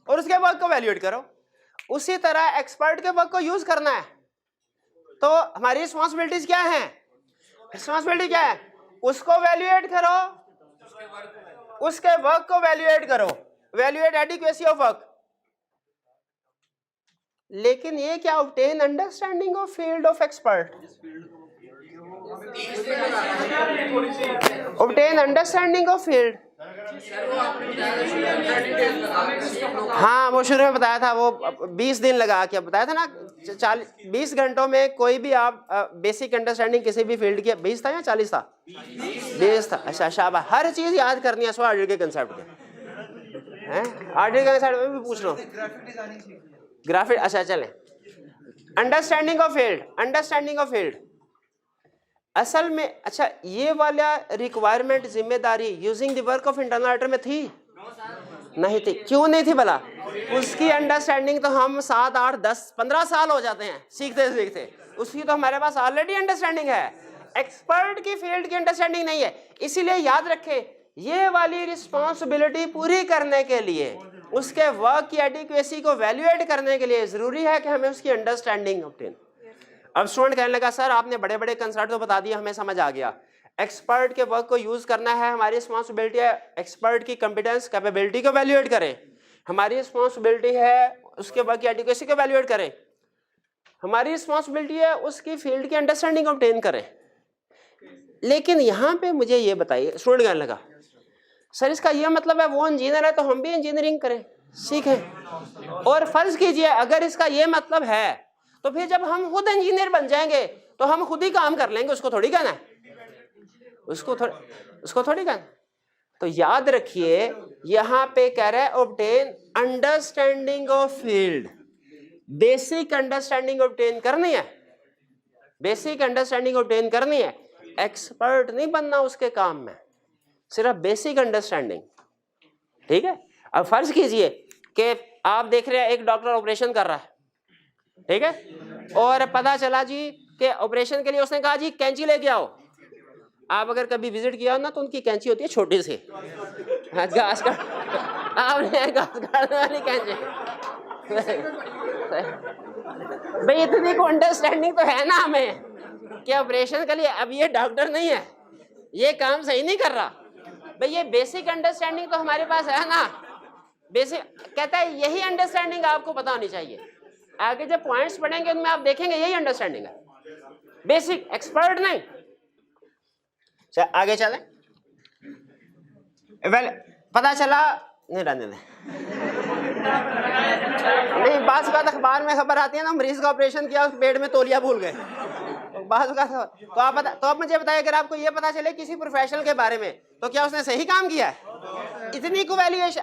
और उसके वर्क को वैल्यूएट करो। उसी तरह एक्सपर्ट के वर्क को यूज करना है तो हमारी रिस्पॉन्सिबिलिटीज क्या है, रिस्पॉन्सिबिलिटी क्या है, उसको वैल्यूएट करो, उसके वर्क को वैल्यूएट करो, वैल्यूएट एडिक्वेसी ऑफ वर्क। लेकिन ये क्या, obtain understanding of field of expert, obtain understanding of field. हाँ वो शुरू में बताया था, वो 20 दिन लगा के बताया था ना, 20 घंटों में कोई भी आप बेसिक अंडरस्टैंडिंग किसी भी फील्ड की, 20 था या 40 था, 20 था। अच्छा शाबाश, हर चीज याद करनी है ऑडिट के कंसेप्ट के हैं, ऑडिट के कंसेप्ट में भी पूछ लो, ग्राफिक। अच्छा चलें, understanding of field, understanding of field असल में, अच्छा ये वाला रिक्वायरमेंट जिम्मेदारी using the work of internal auditor में थी? नहीं थी। क्यों नहीं थी भला? उसकी अंडरस्टैंडिंग तो हम 7, 8, 10, 15 साल हो जाते हैं सीखते सीखते, उसकी तो हमारे पास ऑलरेडी अंडरस्टैंडिंग है। एक्सपर्ट की फील्ड की अंडरस्टैंडिंग नहीं है। इसीलिए याद रखें, ये वाली रिस्पॉन्सिबिलिटी पूरी करने के लिए, उसके वर्क की एडिक्वेसी को वैल्यूएट करने के लिए जरूरी है कि हमें उसकी अंडरस्टैंडिंग ऑब्टेन। अब स्टूडेंट कहने लगा सर आपने बड़े बड़े कंसेप्ट तो बता दिए, हमें समझ आ गया, एक्सपर्ट के वर्क को यूज करना है, हमारी रिस्पॉन्सिबिलिटी है एक्सपर्ट की कंपिटेंस कैपेबिलिटी को वैल्यूएट करें, हमारी रिस्पॉन्सिबिलिटी है उसके वर्क की एडिक्वेसी को वैल्यूएट करें, हमारी रिस्पॉन्सिबिलिटी है उसकी फील्ड की अंडरस्टैंडिंग ऑब्टेन करें। लेकिन यहाँ पे मुझे ये बताइए, स्टूडेंट कहने लगा सर इसका ये मतलब है वो इंजीनियर है तो हम भी इंजीनियरिंग करें सीखें, और फर्ज कीजिए अगर इसका ये मतलब है तो फिर जब हम खुद इंजीनियर बन जाएंगे तो हम खुद ही काम कर लेंगे, उसको थोड़ी कहना है, उसको थोड़ी कहना। तो याद रखिए यहाँ पे कह रहा है obtain understanding of field, basic understanding obtain करनी है, बेसिक अंडरस्टैंडिंग ऑब्टेन करनी है, एक्सपर्ट नहीं बनना उसके काम में, सिर्फ बेसिक अंडरस्टैंडिंग। ठीक है। अब फर्ज कीजिए कि आप देख रहे हैं एक डॉक्टर ऑपरेशन कर रहा है, ठीक है, और पता चला जी कि ऑपरेशन के लिए उसने कहा जी कैंची लेके आओ। आप अगर कभी विजिट किया हो ना तो उनकी कैंची होती है छोटी सी, घास काट, आपने घास काटने वाली कैंची। भाई इतनी को अंडरस्टैंडिंग तो है ना हमें कि ऑपरेशन के लिए, अब ये डॉक्टर नहीं है, ये काम सही नहीं कर रहा, भाई ये बेसिक अंडरस्टैंडिंग तो हमारे पास है ना। बेसिक कहता है यही अंडरस्टैंडिंग आपको पता होनी चाहिए, आगे जब पॉइंट्स पढ़ेंगे उनमें आप देखेंगे यही अंडरस्टैंडिंग है, बेसिक, एक्सपर्ट नहीं। चल आगे चलें। वेल पता चला नहीं, रहने दें, नहीं बात अखबार में खबर आती है ना मरीज का ऑपरेशन किया उस पेट में तौलिया भूल गए, बात का तो आप मुझे बताइए अगर आपको ये पता चले किसी प्रोफेशनल के बारे में तो क्या उसने सही काम किया है? इतनी को वैल्यूएशन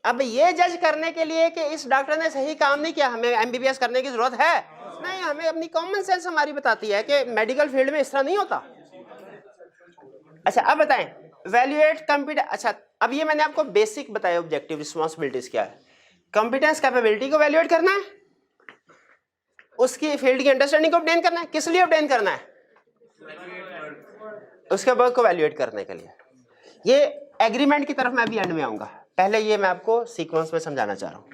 अब ये जज करने के लिए कि इस डॉक्टर ने सही काम नहीं किया, हमें एमबीबीएस करने की जरूरत है नहीं, हमें अपनी कॉमन सेंस हमारी बताती है कि मेडिकल फील्ड में इस तरह नहीं होता। अच्छा अब बताएं वैल्यूएट कंपिटेंस। अच्छा अब ये मैंने आपको बेसिक बताया, ऑब्जेक्टिव रिस्पॉन्सिबिलिटीज क्या है, कंपिटेंस कैपेबिलिटी को वैल्यूएट करना है, उसकी फील्ड की अंडरस्टैंडिंग को ऑब्टेन करना है, किस लिए ऑब्टेन करना है, उसके वर्क को वैल्यूएट करने के लिए। ये एग्रीमेंट की तरफ मैं भी एंड में आऊंगा, पहले ये मैं आपको सीक्वेंस में समझाना चाह रहा हूं।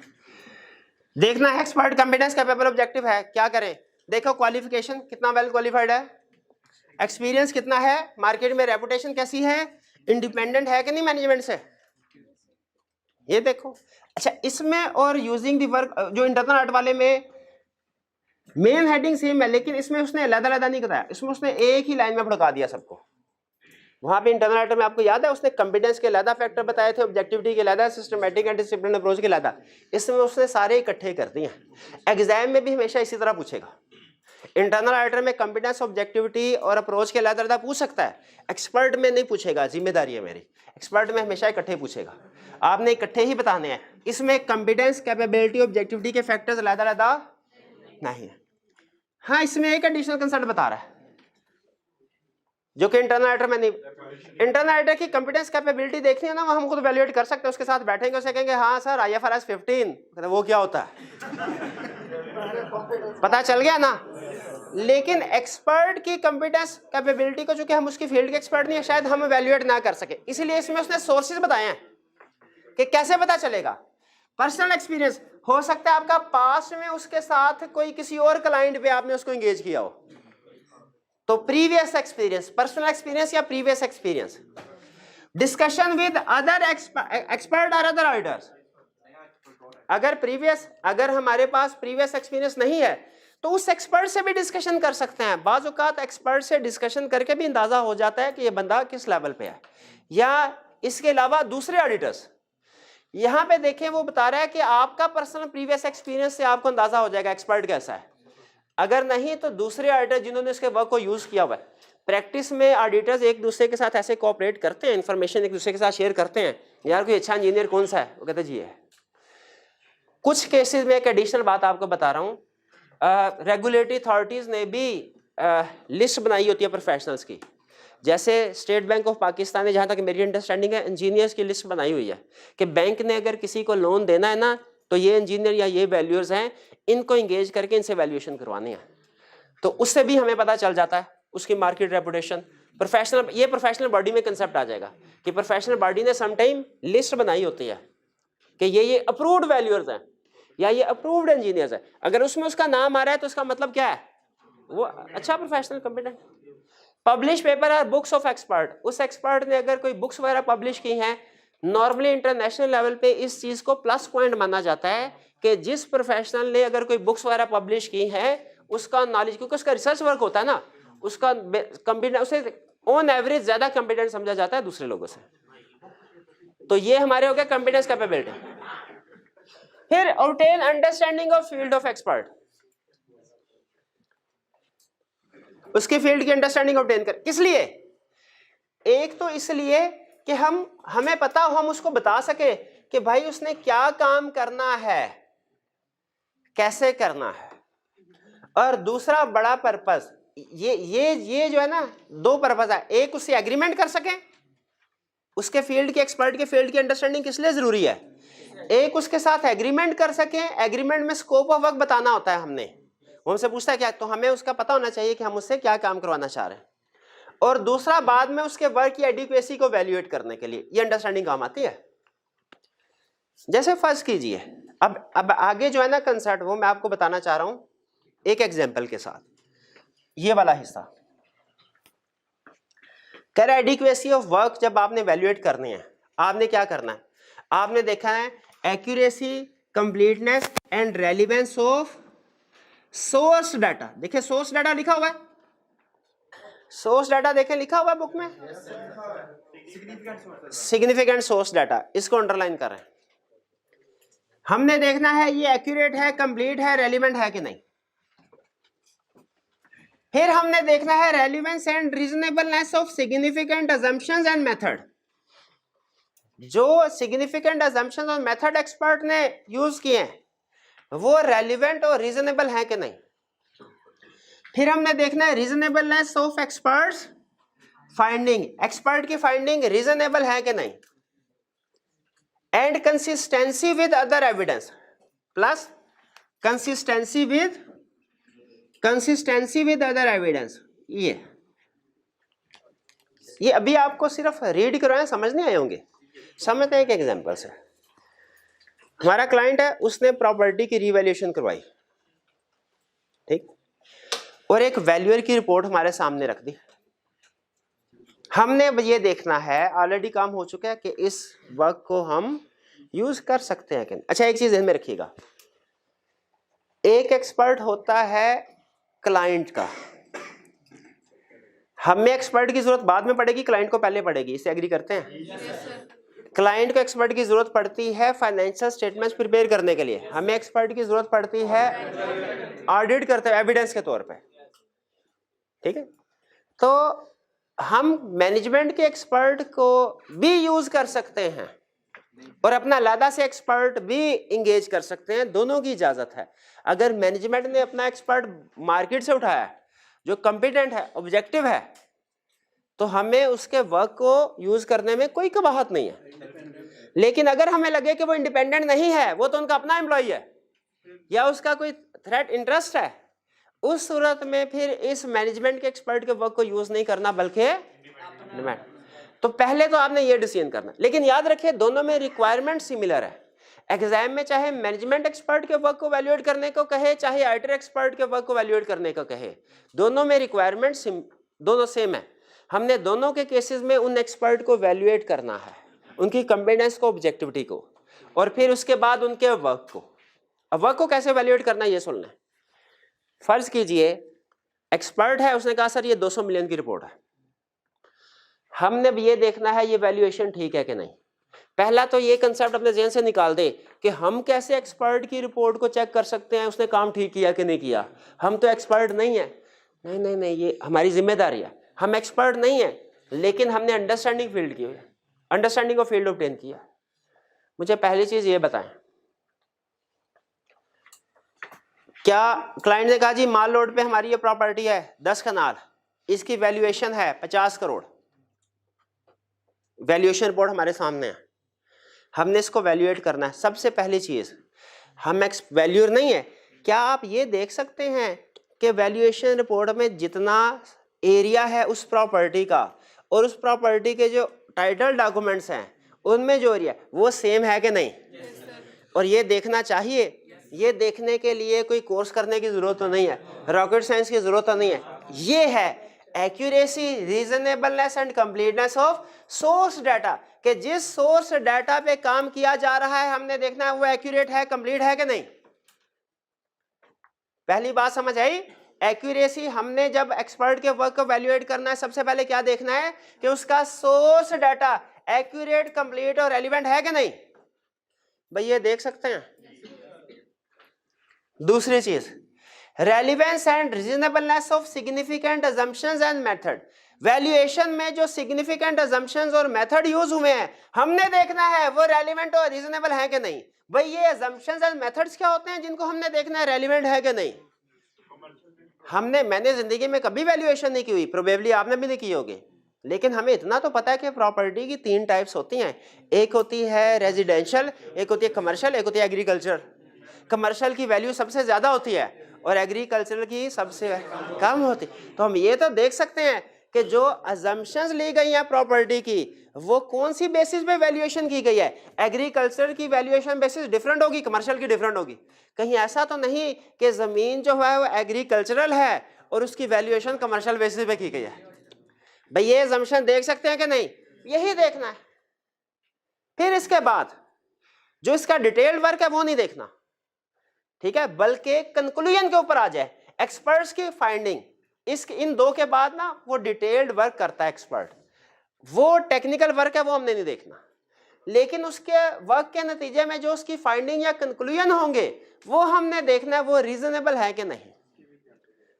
देखना है एक्सपर्ट कंपिटेंस कैपेबल ऑब्जेक्टिव है, क्या करें, देखो क्वालिफिकेशन कितना वेल क्वालिफाइड है, एक्सपीरियंस कितना है, मार्केट में रेपुटेशन कैसी है, इंडिपेंडेंट है कि नहीं मैनेजमेंट से, ये देखो। अच्छा इसमें और यूजिंग द वर्क जो इंटरनल ऑडिट वाले में मेन हेडिंग सेम है, लेकिन इसमें उसने अलग-अलग नहीं बताया, इसमें उसने एक ही लाइन में भड़का दिया सबको। वहां पे इंटरनल ऑडिट में आपको याद है उसने कंपिटेंस के अलग फैक्टर बताए थे, ऑब्जेक्टिविटी के अलग, सिस्टमैटिक एंड डिसिप्लिन अप्रोच के अलग, इसमें उसने सारे इकट्ठे कर दिए। एग्जाम में भी हमेशा इसी तरह पूछेगा, इंटरनल ऑडिटर में कंपिटेंस, ऑब्जेक्टिविटी और अप्रोच के अलग पूछ सकता है, एक्सपर्ट में नहीं पूछेगा, जिम्मेदारी है मेरी, एक्सपर्ट में हमेशा इकट्ठे पूछेगा, आपने इकट्ठे ही बताने हैं। इसमें कंपिटेंस, कैपेबिलिटी, ऑब्जेक्टिविटी के फैक्टर्स अलग नहीं है। हाँ इसमें एक एडिशनल कंसेप्ट बता रहा है, जो कि इंटरनल ऑडिटर में नहीं। इंटरनल ऑडिटर की कंपिटेंस कैपेबिलिटी देखनी है ना, वो हम खुद वैल्यूएट कर सकते हैं, उसके साथ बैठेंगे, उससे कहेंगे हाँ सर IFRS 15 वो क्या होता है, पता चल गया ना। लेकिन एक्सपर्ट की कंपिटेंस कैपेबिलिटी को, चूंकि हम उसकी फील्ड के एक्सपर्ट नहीं है, शायद हम वैल्यूएट ना कर सके, इसीलिए इसमें उसने सोर्सेज बताए हैं कि कैसे पता चलेगा। पर्सनल एक्सपीरियंस हो सकता है आपका पास्ट में उसके साथ कोई किसी और क्लाइंट पे आपने उसको एंगेज किया हो, तो प्रीवियस एक्सपीरियंस, पर्सनल एक्सपीरियंस या previous experience. Discussion with other expert और अदर ऑडिटर्स। अगर हमारे पास प्रीवियस एक्सपीरियंस नहीं है तो उस एक्सपर्ट से भी डिस्कशन कर सकते हैं। बाज़ औक़ात एक्सपर्ट से डिस्कशन करके भी अंदाजा हो जाता है कि ये बंदा किस लेवल पे है। या इसके अलावा दूसरे ऑडिटर्स, यहां पे देखें वो बता रहा है कि आपका पर्सनल प्रीवियस एक्सपीरियंस से आपको अंदाजा हो जाएगा एक्सपर्ट कैसा है। अगर नहीं तो दूसरे ऑडिटर जिन्होंने इसके वर्क को यूज किया हुआ है। प्रैक्टिस में ऑडिटर्स एक दूसरे के साथ ऐसे कोऑपरेट करते हैं, इंफॉर्मेशन एक दूसरे के साथ शेयर करते हैं, यार कोई अच्छा इंजीनियर कौन सा है, वो कहते जी है। कुछ केसेस में एक एडिशनल बात आपको बता रहा हूँ, रेगुलेटरी अथॉरिटीज ने भी लिस्ट बनाई होती है प्रोफेशनल्स की। जैसे स्टेट बैंक ऑफ पाकिस्तान ने, जहाँ तक मेरी अंडरस्टैंडिंग है, इंजीनियर्स की लिस्ट बनाई हुई है कि बैंक ने अगर किसी को लोन देना है ना, तो ये इंजीनियर या ये वैल्यूअर्स हैं, इनको इंगेज करके इनसे वैल्यूएशन करवाने हैं। तो उससे भी हमें पता चल जाता है उसकी मार्केट रेपुटेशन। प्रोफेशनल बॉडी में कंसेप्ट आ जाएगा कि प्रोफेशनल बॉडी ने समटाइम लिस्ट बनाई होती है कि ये अप्रूव्ड वैल्यूअर्स हैं या ये अप्रूव्ड इंजीनियर्स हैं। अगर उसमें उसका नाम आ रहा है तो उसका मतलब क्या है, वो अच्छा प्रोफेशनल कंपिटेंट। पब्लिश पेपर और बुक्स ऑफ एक्सपर्ट, उस एक्सपर्ट ने अगर कोई बुक्स वगैरह पब्लिश की हैं, नॉर्मली इंटरनेशनल लेवल पे इस चीज को प्लस पॉइंट माना जाता है कि जिस प्रोफेशनल ने अगर कोई बुक्स वगैरह पब्लिश की है उसका नॉलेज, क्योंकि उसका रिसर्च वर्क होता है ना, उसका कंपिटेंस, उसे ऑन एवरेज ज्यादा कंपिटेंट समझा जाता है दूसरे लोगों से। तो ये हमारे हो गए कंपिटेंस कैपेबिलिटी। फिर obtain understanding of field of expert, उसके फील्ड की अंडरस्टैंडिंग ऑब्टेन कर। किस लिए? एक तो इसलिए कि हमें पता हो, हम उसको बता सके कि भाई उसने क्या काम करना है, कैसे करना है। और दूसरा बड़ा पर्पस, ये जो है ना, दो पर्पस है। एक, उससे एग्रीमेंट कर सकें, उसके फील्ड के एक्सपर्ट के फील्ड की अंडरस्टैंडिंग किस लिए जरूरी है, एक उसके साथ एग्रीमेंट कर सकें। एग्रीमेंट में स्कोप ऑफ वर्क बताना होता है हमने, वो हमसे पूछता है क्या, तो हमें उसका पता होना चाहिए कि हम उससे क्या काम करवाना चाह रहे हैं। और दूसरा, बाद में उसके वर्क की एडिक्वेसी को वैल्यूएट करने के लिए ये अंडरस्टैंडिंग काम आती है। जैसे फर्ज कीजिए, अब आगे जो है ना कंसेप्ट, वो मैं आपको बताना चाह रहा हूं एक एग्जांपल के साथ। ये वाला हिस्सा कह रहा है एडिक्वेसी ऑफ वर्क। जब आपने वैल्यूएट करने हैं, आपने क्या करना है, आपने देखा है accuracy, completeness and relevance of source data. देखिए सोर्स डाटा लिखा हुआ है, सोर्स डाटा देखें लिखा हुआ है बुक में, सिग्निफिकेंट सोर्स डाटा, इसको अंडरलाइन कर रहे हैं। हमने देखना है ये एक्यूरेट है, कंप्लीट है, रेलिवेंट है कि नहीं। फिर हमने देखना है relevance and reasonableness of significant assumptions and method. जो सिग्निफिकेंट अजम्पशंस और मेथड एक्सपर्ट ने यूज किए हैं वो रेलिवेंट और रीजनेबल है कि नहीं। फिर हमने देखना है reasonableness of experts finding, expert की फाइंडिंग रीजनेबल है कि नहीं। And consistency with other evidence, plus consistency with other evidence. ये अभी आपको सिर्फ रीड करवाएं, समझ नहीं आए होंगे। समझते हैं एक एग्जांपल से। हमारा क्लाइंट है, उसने प्रॉपर्टी की रीवैल्यूएशन करवाई, ठीक, और एक वैल्यूअर की रिपोर्ट हमारे सामने रख दी। हमने अब ये देखना है, ऑलरेडी काम हो चुका है, कि इस वर्क को हम यूज कर सकते हैं कि नहीं। अच्छा, एक चीज ध्यान में रखिएगा, एक एक्सपर्ट होता है क्लाइंट का। हमें एक्सपर्ट की जरूरत बाद में पड़ेगी, क्लाइंट को पहले पड़ेगी, इससे एग्री करते हैं। क्लाइंट को एक्सपर्ट की जरूरत पड़ती है फाइनेंशियल स्टेटमेंट्स प्रिपेयर करने के लिए, हमें एक्सपर्ट की जरूरत पड़ती है ऑडिट करते हुए एविडेंस के तौर पे, ठीक है। तो हम मैनेजमेंट के एक्सपर्ट को भी यूज कर सकते हैं और अपना अलग से एक्सपर्ट भी इंगेज कर सकते हैं, दोनों की इजाजत है। अगर मैनेजमेंट ने अपना एक्सपर्ट मार्केट से उठाया जो कंपिटेंट है, ऑब्जेक्टिव है, तो हमें उसके वर्क को यूज करने में कोई कबाहत नहीं है। लेकिन अगर हमें लगे कि वो इंडिपेंडेंट नहीं है, वो तो उनका अपना एम्प्लॉय है या उसका कोई थ्रेट इंटरेस्ट है, उस सूरत में फिर इस मैनेजमेंट के एक्सपर्ट के वर्क को यूज नहीं करना बल्कि डिमांड। तो पहले तो आपने ये डिसीजन करना, लेकिन याद रखिए दोनों में रिक्वायरमेंट सिमिलर है। एग्जाम में चाहे मैनेजमेंट एक्सपर्ट के वर्क को वैल्यूएट करने को कहे, चाहे आईटी एक्सपर्ट के वर्क को वैल्यूएट करने को कहे, दोनों में रिक्वायरमेंट दोनों सेम है। हमने दोनों के केसेस में उन एक्सपर्ट को वैल्यूएट करना है, उनकी कॉम्पिटेंस को, ऑब्जेक्टिविटी को, और फिर उसके बाद उनके वर्क को। अब वर्क को कैसे वैल्यूएट करना है ये सुन लें। फर्ज कीजिए एक्सपर्ट है, उसने कहा सर ये 200 मिलियन की रिपोर्ट है, हमने अब ये देखना है ये वैल्यूएशन ठीक है कि नहीं। पहला तो ये कंसेप्ट अपने ज़हन से निकाल दे कि हम कैसे एक्सपर्ट की रिपोर्ट को चेक कर सकते हैं उसने काम ठीक किया कि नहीं किया। हम तो एक्सपर्ट नहीं है, नहीं नहीं नहीं, ये हमारी जिम्मेदारी है। हम एक्सपर्ट नहीं है, लेकिन हमने अंडरस्टैंडिंग फील्ड की, अंडरस्टैंडिंग ऑफ फील्ड ऑब्टेन किया। मुझे पहली चीज ये बताएं, क्या क्लाइंट ने कहा जी माल रोड पे हमारी ये प्रॉपर्टी है 10 कनाल, इसकी वैल्यूएशन है 50 करोड़, वैल्यूएशन रिपोर्ट हमारे सामने है, हमने इसको वैल्यूएट करना है। सबसे पहली चीज, हम वैल्यूअर नहीं है, क्या आप ये देख सकते हैं कि वैल्यूएशन रिपोर्ट में जितना एरिया है उस प्रॉपर्टी का और उस प्रॉपर्टी के जो टाइटल डॉक्यूमेंट्स हैं उनमें जो एरिया वो सेम है कि नहीं? और ये देखना चाहिए। ये देखने के लिए कोई कोर्स करने की जरूरत तो नहीं है, रॉकेट साइंस की जरूरत तो नहीं है। ये है accuracy, reasonableness and completeness of source data, कि जिस सोर्स डाटा पे काम किया जा रहा है हमने देखना है वो एक्यूरेट है, कंप्लीट है कि नहीं। पहली बात समझ आई? एक्यूरेसी, हमने जब एक्सपर्ट के वर्क को वैल्यूएट करना है सबसे पहले क्या देखना है कि उसका सोर्स डाटा एक्यूरेट, कंप्लीट और रेलिवेंट है कि नहीं। भाई ये देख सकते हैं। दूसरी चीज, relevance and reasonableness of significant assumptions and method. Valuation में जो सिग्निफिकेंट अजम्पशंस और मेथड यूज हुए हैं हमने देखना है वो रेलिवेंट और रीजनेबल है कि नहीं। भाई ये अजम्पशंस एंड मेथड्स क्या होते हैं जिनको हमने देखना है रेलिवेंट है कि नहीं। मैंने जिंदगी में कभी वैल्यूएशन नहीं की हुई, प्रोबेबली आपने भी नहीं की होगी, लेकिन हमें इतना तो पता है कि प्रॉपर्टी की 3 टाइप्स होती हैं। एक होती है रेजिडेंशियल, एक होती है कमर्शियल, एक होती है एग्रीकल्चर। कमर्शियल की वैल्यू सबसे ज्यादा होती है और एग्रीकल्चरल की सबसे कम होती। तो हम ये तो देख सकते हैं कि जो अजम्पशंस ली गई हैं प्रॉपर्टी की वो कौन सी बेसिस पे वैल्यूएशन की गई है। एग्रीकल्चर की वैल्यूएशन बेसिस डिफरेंट होगी, कमर्शियल की डिफरेंट होगी। कहीं ऐसा तो नहीं कि जमीन जो है वो एग्रीकल्चरल है और उसकी वैल्यूएशन कमर्शियल बेसिस पे की गई है। भाई ये अजम्पशन देख सकते हैं कि नहीं, यही देखना है। फिर इसके बाद जो इसका डिटेल्ड वर्क है वो नहीं देखना, ठीक है, बल्कि कंक्लूजन के ऊपर आ जाए, एक्सपर्ट्स की फाइंडिंग। इन 2 के बाद ना वो डिटेल्ड वर्क करता है एक्सपर्ट, वो टेक्निकल वर्क है वो हमने नहीं देखना, लेकिन उसके वर्क के नतीजे में जो उसकी फाइंडिंग या कंक्लूजन होंगे वो हमने देखना है वो रीजनेबल है कि नहीं।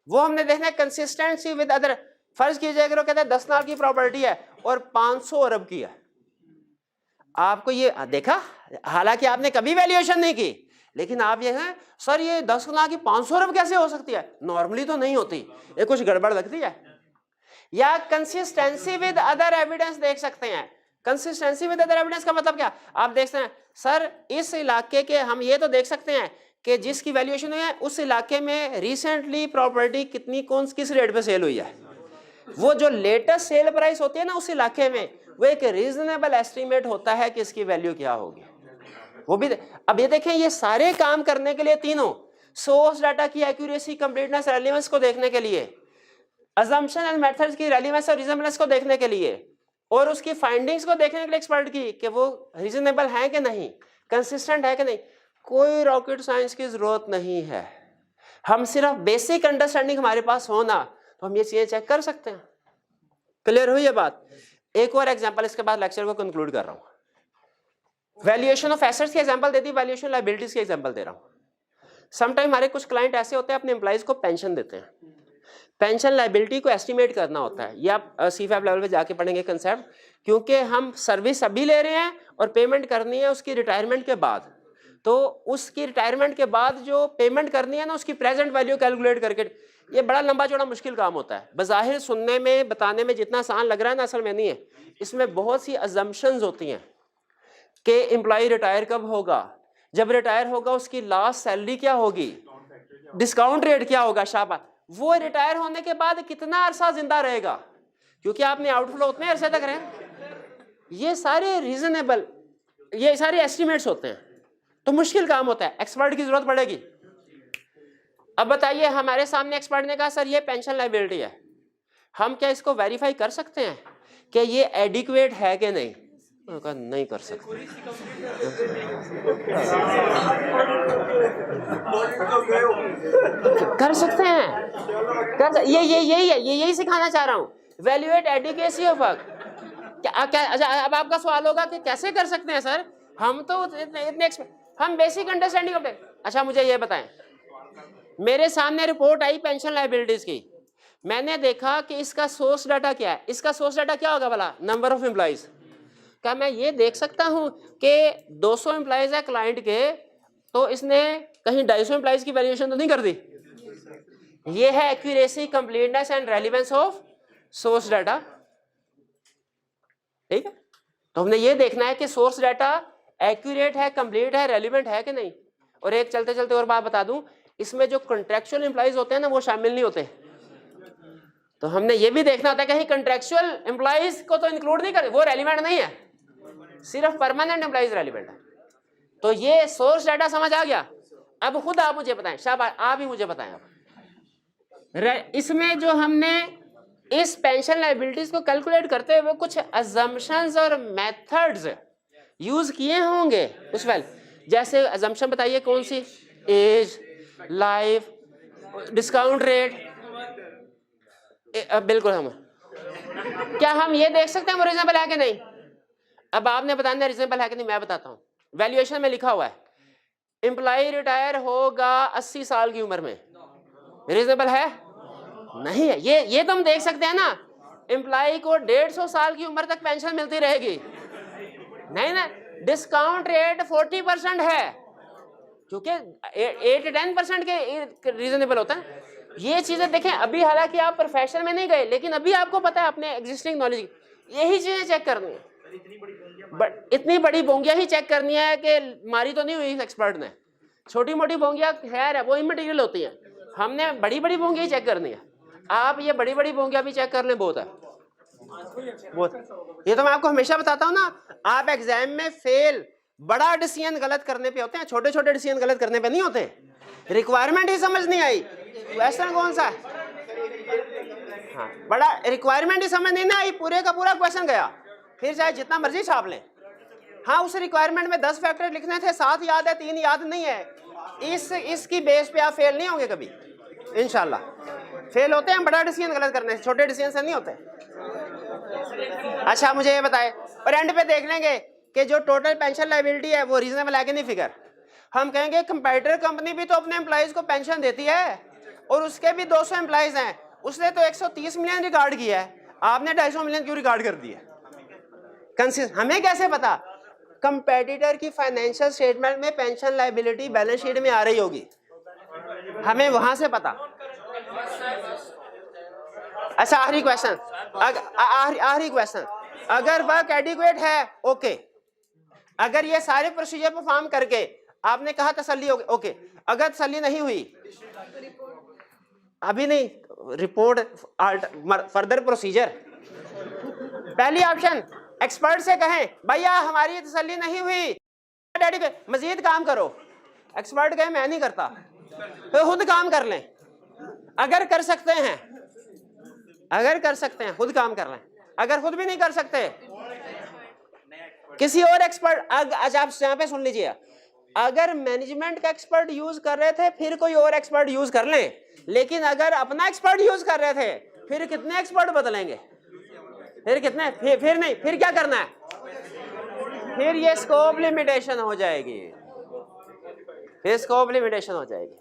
वो हमने देखना है कंसिस्टेंसी विद अदर। फर्ज कीजिए अगर वो कहते हैं 10 कनाल की प्रॉपर्टी है और 500 अरब की है, आपको ये देखा, हालांकि आपने कभी वैल्यूएशन नहीं की, लेकिन आप ये हैं सर ये 10 कनाल की 500 अरब कैसे हो सकती है, नॉर्मली तो नहीं होती, ये कुछ गड़बड़ लगती है। या कंसिस्टेंसी विद अदर एविडेंस देख सकते हैं। कंसिस्टेंसी विद अदर एविडेंस का मतलब क्या, आप देखते हैं सर इस इलाके के, हम ये तो देख सकते हैं कि जिसकी वैल्यूएशन हुई है उस इलाके में रिसेंटली प्रॉपर्टी किस रेट पे सेल हुई है। वो जो लेटेस्ट सेल प्राइस होती है ना उस इलाके में, वो एक रीजनेबल एस्टिमेट होता है कि इसकी वैल्यू क्या होगी। वो भी अब ये देखें, ये सारे काम करने के लिए तीनों, सोर्स डाटा की एक्यूरेसी, कंप्लीटनेस, रेलेवेंस को देखने के लिए, अजम्पशन एंड मेथड्स की रेलेवेंस और रीजनेबलनेस को देखने के लिए, और उसकी फाइंडिंग्स को देखने के लिए एक्सपर्ट की कि वो रीजनेबल है कि नहीं, कंसिस्टेंट है कि नहीं, कोई रॉकेट साइंस की जरूरत नहीं है। हम सिर्फ बेसिक अंडरस्टैंडिंग हमारे पास होना तो हम ये चीजें चेक कर सकते हैं। क्लियर हुई ये बात? एक और एग्जांपल, इसके बाद लेक्चर को कंक्लूड कर रहा हूं। वैल्यूएशन ऑफ एसेट्स की एग्जांपल देती, वैल्यूएशन लायबिलिटीज की एग्जांपल दे रहा हूं। समटाइम हमारे कुछ क्लाइंट ऐसे होते हैं अपने एम्प्लॉइज को पेंशन देते हैं, पेंशन लायबिलिटी को एस्टिमेट करना होता है। ये आप CFAP लेवल पे जाके पढ़ेंगे कंसेप्ट, क्योंकि हम सर्विस अभी ले रहे हैं और पेमेंट करनी है उसकी रिटायरमेंट के बाद, तो उसकी रिटायरमेंट के बाद जो पेमेंट करनी है ना उसकी प्रेजेंट वैल्यू कैलकुलेट करके ये बड़ा लंबा चौड़ा मुश्किल काम होता है। बज़ाहिर सुनने में बताने में जितना आसान लग रहा है ना, असल में नहीं है। इसमें बहुत सी अजम्पशंस होती हैं कि एम्प्लॉय रिटायर कब होगा, जब रिटायर होगा उसकी लास्ट सैलरी क्या होगी, डिस्काउंट रेट क्या होगा, शाबाश, वो रिटायर होने के बाद कितना अरसा जिंदा रहेगा, क्योंकि आपने आउटफ्लो उतने अरसे तक रहे। ये सारे रीजनेबल, ये सारे एस्टिमेट्स होते हैं, तो मुश्किल काम होता है, एक्सपर्ट की जरूरत पड़ेगी। अब बताइए, हमारे सामने एक्सपर्ट ने कहा सर ये पेंशन लायबिलिटी है, हम क्या इसको वेरीफाई कर सकते हैं कि ये एडिक्वेट है कि नहीं? कहा नहीं कर सकते। कर सकते हैं, यही सिखाना चाह रहा हूँ, वैल्यूएट एडिक्वेसी ऑफ वर्क। क्या अच्छा, अब आपका सवाल होगा कि कैसे कर सकते हैं सर, हम तो इतने हम बेसिक अंडरस्टैंडिंग ऑफ। अच्छा मुझे ये बताएं, मेरे सामने रिपोर्ट आई पेंशन लायबिलिटीज की, मैंने देखा कि इसका सोर्स डाटा क्या है, इसका सोर्स डाटा क्या होगा भला, नंबर ऑफ एम्प्लॉइज। क्या मैं ये देख सकता हूं कि 200 एम्प्लॉइज है क्लाइंट के, तो इसने कहीं 250 एम्प्लॉइज की वैल्यूएशन तो नहीं कर दी? ये है accuracy, completeness and relevance of source data. ठीक है, तो हमने ये देखना है कि सोर्स डाटा एक्यूरेट है, कंप्लीट है, रेलिवेंट है कि नहीं। और एक चलते चलते और बात बता दूं, इसमें जो कॉन्ट्रेक्चुअल एम्प्लॉइज होते हैं ना, वो शामिल नहीं होते। तो हमने ये भी देखना होता है कहीं कॉन्ट्रेक्चुअल एम्प्लॉइज को तो इंक्लूड नहीं कर, वो रेलिवेंट नहीं है, सिर्फ परमानेंट एम्प्लॉइज रेलिवेंट है। तो ये सोर्स डाटा समझ आ गया। अब खुद आप मुझे बताएं, शाबाश, आप ही मुझे बताएं। अब इसमें जो हमने इस पेंशन लायबिलिटीज को कैलकुलेट करते हुए कुछ अजम्पशंस और मेथड्स यूज किए होंगे उस वेल, जैसे अजम्पशन बताइए कौन सी, एज, लाइफ, डिस्काउंट रेट। बिल्कुल, हम क्या हम ये देख सकते हैं वो रीजनेबल है कि नहीं? अब आपने बताना रीजनेबल है कि नहीं, मैं बताता हूँ। वैल्यूएशन में लिखा हुआ है एम्प्लॉय रिटायर होगा 80 साल की उम्र में, रीजनेबल है? नहीं है। ये तो हम देख सकते हैं ना, एम्प्लॉय को 150 साल की उम्र तक पेंशन मिलती रहेगी, नहीं ना। डिस्काउंट रेट 40% है, क्योंकि 8-10% के रीजनेबल होता है। ये चीजें देखें, अभी हालांकि आप प्रोफेशन में नहीं गए, लेकिन अभी आपको पता है अपने एग्जिस्टिंग नॉलेज, यही चीजें चेक करनी है। बट इतनी बड़ी बोंगिया ही चेक करनी है कि मारी तो नहीं हुई एक्सपर्ट ने, छोटी मोटी बोंगिया खैर है, वो इमटेरियल होती है, हमने बड़ी बड़ी बोंगिया ही चेक करनी है। आप ये बड़ी बड़ी बोंगिया भी चेक कर लें, बहुत है, बहुत। ये तो मैं आपको हमेशा बताता हूँ ना, आप एग्जाम में फेल बड़ा डिसीजन गलत करने पे होते हैं, छोटे छोटे डिसीजन गलत करने पे नहीं होते। रिक्वायरमेंट ही समझ नहीं आई, क्वेश्चन कौन सा है, हाँ, बड़ा रिक्वायरमेंट ही समझ नहीं ना आई, पूरे का पूरा क्वेश्चन गया, फिर चाहे जितना मर्जी छाप लें। हाँ, उस रिक्वायरमेंट में 10 फैक्टर लिखने थे, 7 याद है, 3 याद नहीं है, इसकी बेस पे आप फेल नहीं होंगे कभी इंशाल्लाह। फेल होते हैं बड़ा डिसीजन गलत करने से, छोटे डिसीजन से नहीं होते। अच्छा मुझे ये बताए, और एंड पे देख लेंगे कि जो टोटल पेंशन लायबिलिटी है वो रीजनेबल है कि नहीं फिगर। हम कहेंगे कंपैरेटर कंपनी भी तो अपने एम्प्लॉइज को पेंशन देती है, और उसके भी 200 एम्प्लॉइज हैं, उसने तो 130 मिलियन रिकॉर्ड किया है, आपने 250 मिलियन क्यों रिकॉर्ड कर दिया? हमें कैसे पता? कंपेटिटर की फाइनेंशियल स्टेटमेंट में पेंशन लायबिलिटी बैलेंस शीट में आ रही होगी, हमें वहां से पता। अच्छा आखिरी क्वेश्चन, आखिरी क्वेश्चन, अगर वर्क एडिक्वेट है ओके, अगर ये सारे प्रोसीजर परफॉर्म करके आपने कहा तसल्ली होगी ओके, अगर तसल्ली नहीं हुई, अभी नहीं, रिपोर्ट फर्दर प्रोसीजर। पहली ऑप्शन एक्सपर्ट से कहें भैया हमारी तसल्ली नहीं हुई, मजीद काम करो, एक्सपर्ट कहे मैं नहीं करता, तो खुद काम कर लें, अगर कर सकते हैं, अगर कर सकते हैं खुद काम कर लें, अगर खुद भी नहीं कर सकते किसी और एक्सपर्ट। अच्छा आप यहाँ पे सुन लीजिए, अगर मैनेजमेंट का एक्सपर्ट यूज कर रहे थे फिर कोई और एक्सपर्ट यूज कर लें, लेकिन अगर अपना एक्सपर्ट यूज कर रहे थे फिर कितने एक्सपर्ट बदलेंगे, फिर कितने, फिर नहीं, फिर क्या करना है, फिर ये स्कोप लिमिटेशन हो जाएगी, फिर स्कोप लिमिटेशन हो जाएगी।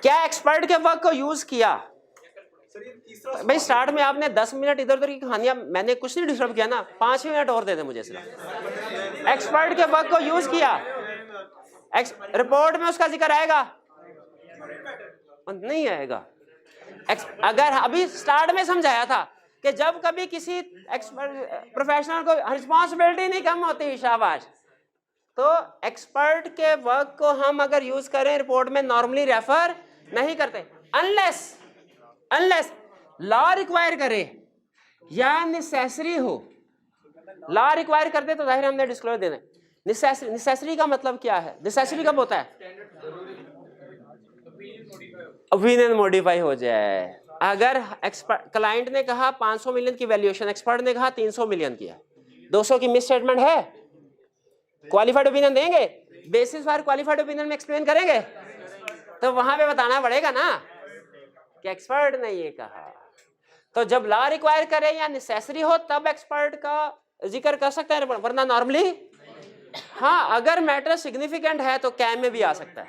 क्या एक्सपर्ट के वर्क को यूज किया भाई? स्टार्ट में आपने 10 मिनट इधर उधर की कहानियां, मैंने कुछ नहीं डिस्टर्ब किया ना, 5 मिनट और दे दे मुझे सिर्फ। एक्सपर्ट के वर्क को यूज किया, रिपोर्ट में उसका जिक्र आएगा, नहीं आएगा। अगर अभी स्टार्ट में समझाया था कि जब कभी किसी प्रोफेशनल को रिस्पॉन्सिबिलिटी नहीं कम होती, शाबाश, तो एक्सपर्ट के वर्क को हम अगर यूज करें रिपोर्ट में नॉर्मली रेफर नहीं करते, अनलेस लॉ रिक्वायर करे या नेसेसरी हो। लॉ रिक्वायर करते तो जाहिर हमने डिस्क्लोजर देना है। नेसेसरी का मतलब क्या है? नेसेसरी कब होता है? ओपिनियन मॉडिफाई हो जाए। अगर क्लाइंट ने कहा 500 मिलियन की वैल्यूएशन, एक्सपर्ट ने कहा 300 मिलियन की है, 200 की मिस स्टेटमेंट है, क्वालिफाइड ओपिनियन देंगे, बेसिस फॉर क्वालिफाइड ओपिनियन में एक्सप्लेन करेंगे, तो वहां पे बताना पड़ेगा ना कि एक्सपर्ट ने ये कहा। तो जब लॉ रिक्वायर करे या नेसेसरी हो तब एक्सपर्ट का जिक्र कर सकते हैं, वरना नॉर्मली हाँ, अगर मैटर सिग्निफिकेंट है तो कैम में भी आ सकता है।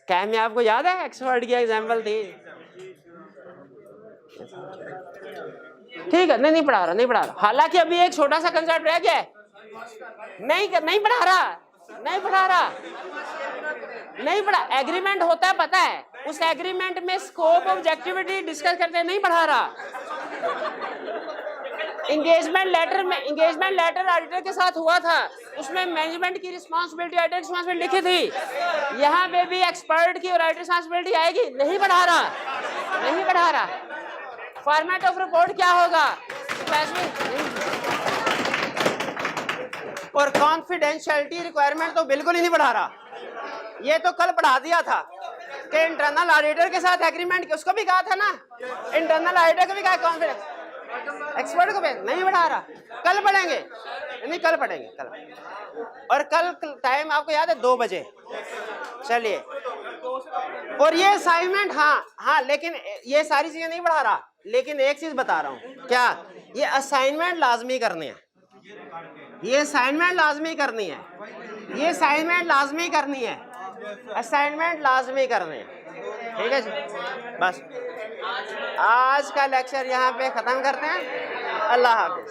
कैम में आपको याद है एक्सपर्ट की एग्जांपल थी, ठीक है, नहीं पढ़ा रहा। हालांकि अभी एक छोटा सा कंसेप्ट रह गया है, नहीं पढ़ा। एग्रीमेंट होता है, पता है, उस एग्रीमेंट में स्कोप ऑब्जेक्टिविटी डिस्कस करते हैं, नहीं पढ़ा रहा। इंगेजमेंट लेटर ऑडिटर के साथ हुआ था, उसमें मैनेजमेंट की रिस्पांसिबिलिटी, ऑडिटर रिस्पांसिबिलिटी लिखी थी। यहाँ पे भी एक्सपर्ट की और ऑडिटर रिस्पांसिबिलिटी आएगी, नहीं पढ़ा रहा। फॉर्मेट ऑफ रिपोर्ट क्या होगा और कॉन्फिडेंशियलिटी रिक्वायरमेंट तो बिल्कुल ही नहीं पढ़ा रहा। ये तो कल पढ़ा दिया था कि इंटरनल ऑडिटर के साथ एग्रीमेंट, उसको भी कहा था ना, इंटरनल ऑडिटर को भी कहा कॉन्फिडेंस, एक्सपर्ट को भी नहीं पढ़ा रहा। कल पढ़ेंगे, और कल टाइम आपको याद है 2 बजे। चलिए, और ये असाइनमेंट, हाँ, लेकिन ये सारी चीजें नहीं पढ़ा रहा, लेकिन एक चीज बता रहा हूं, क्या ये असाइनमेंट लाजमी करनी है, असाइनमेंट लाजमी करनी है, ठीक है जी। बस आज का लेक्चर यहाँ पे खत्म करते हैं। अल्लाह हाफिज।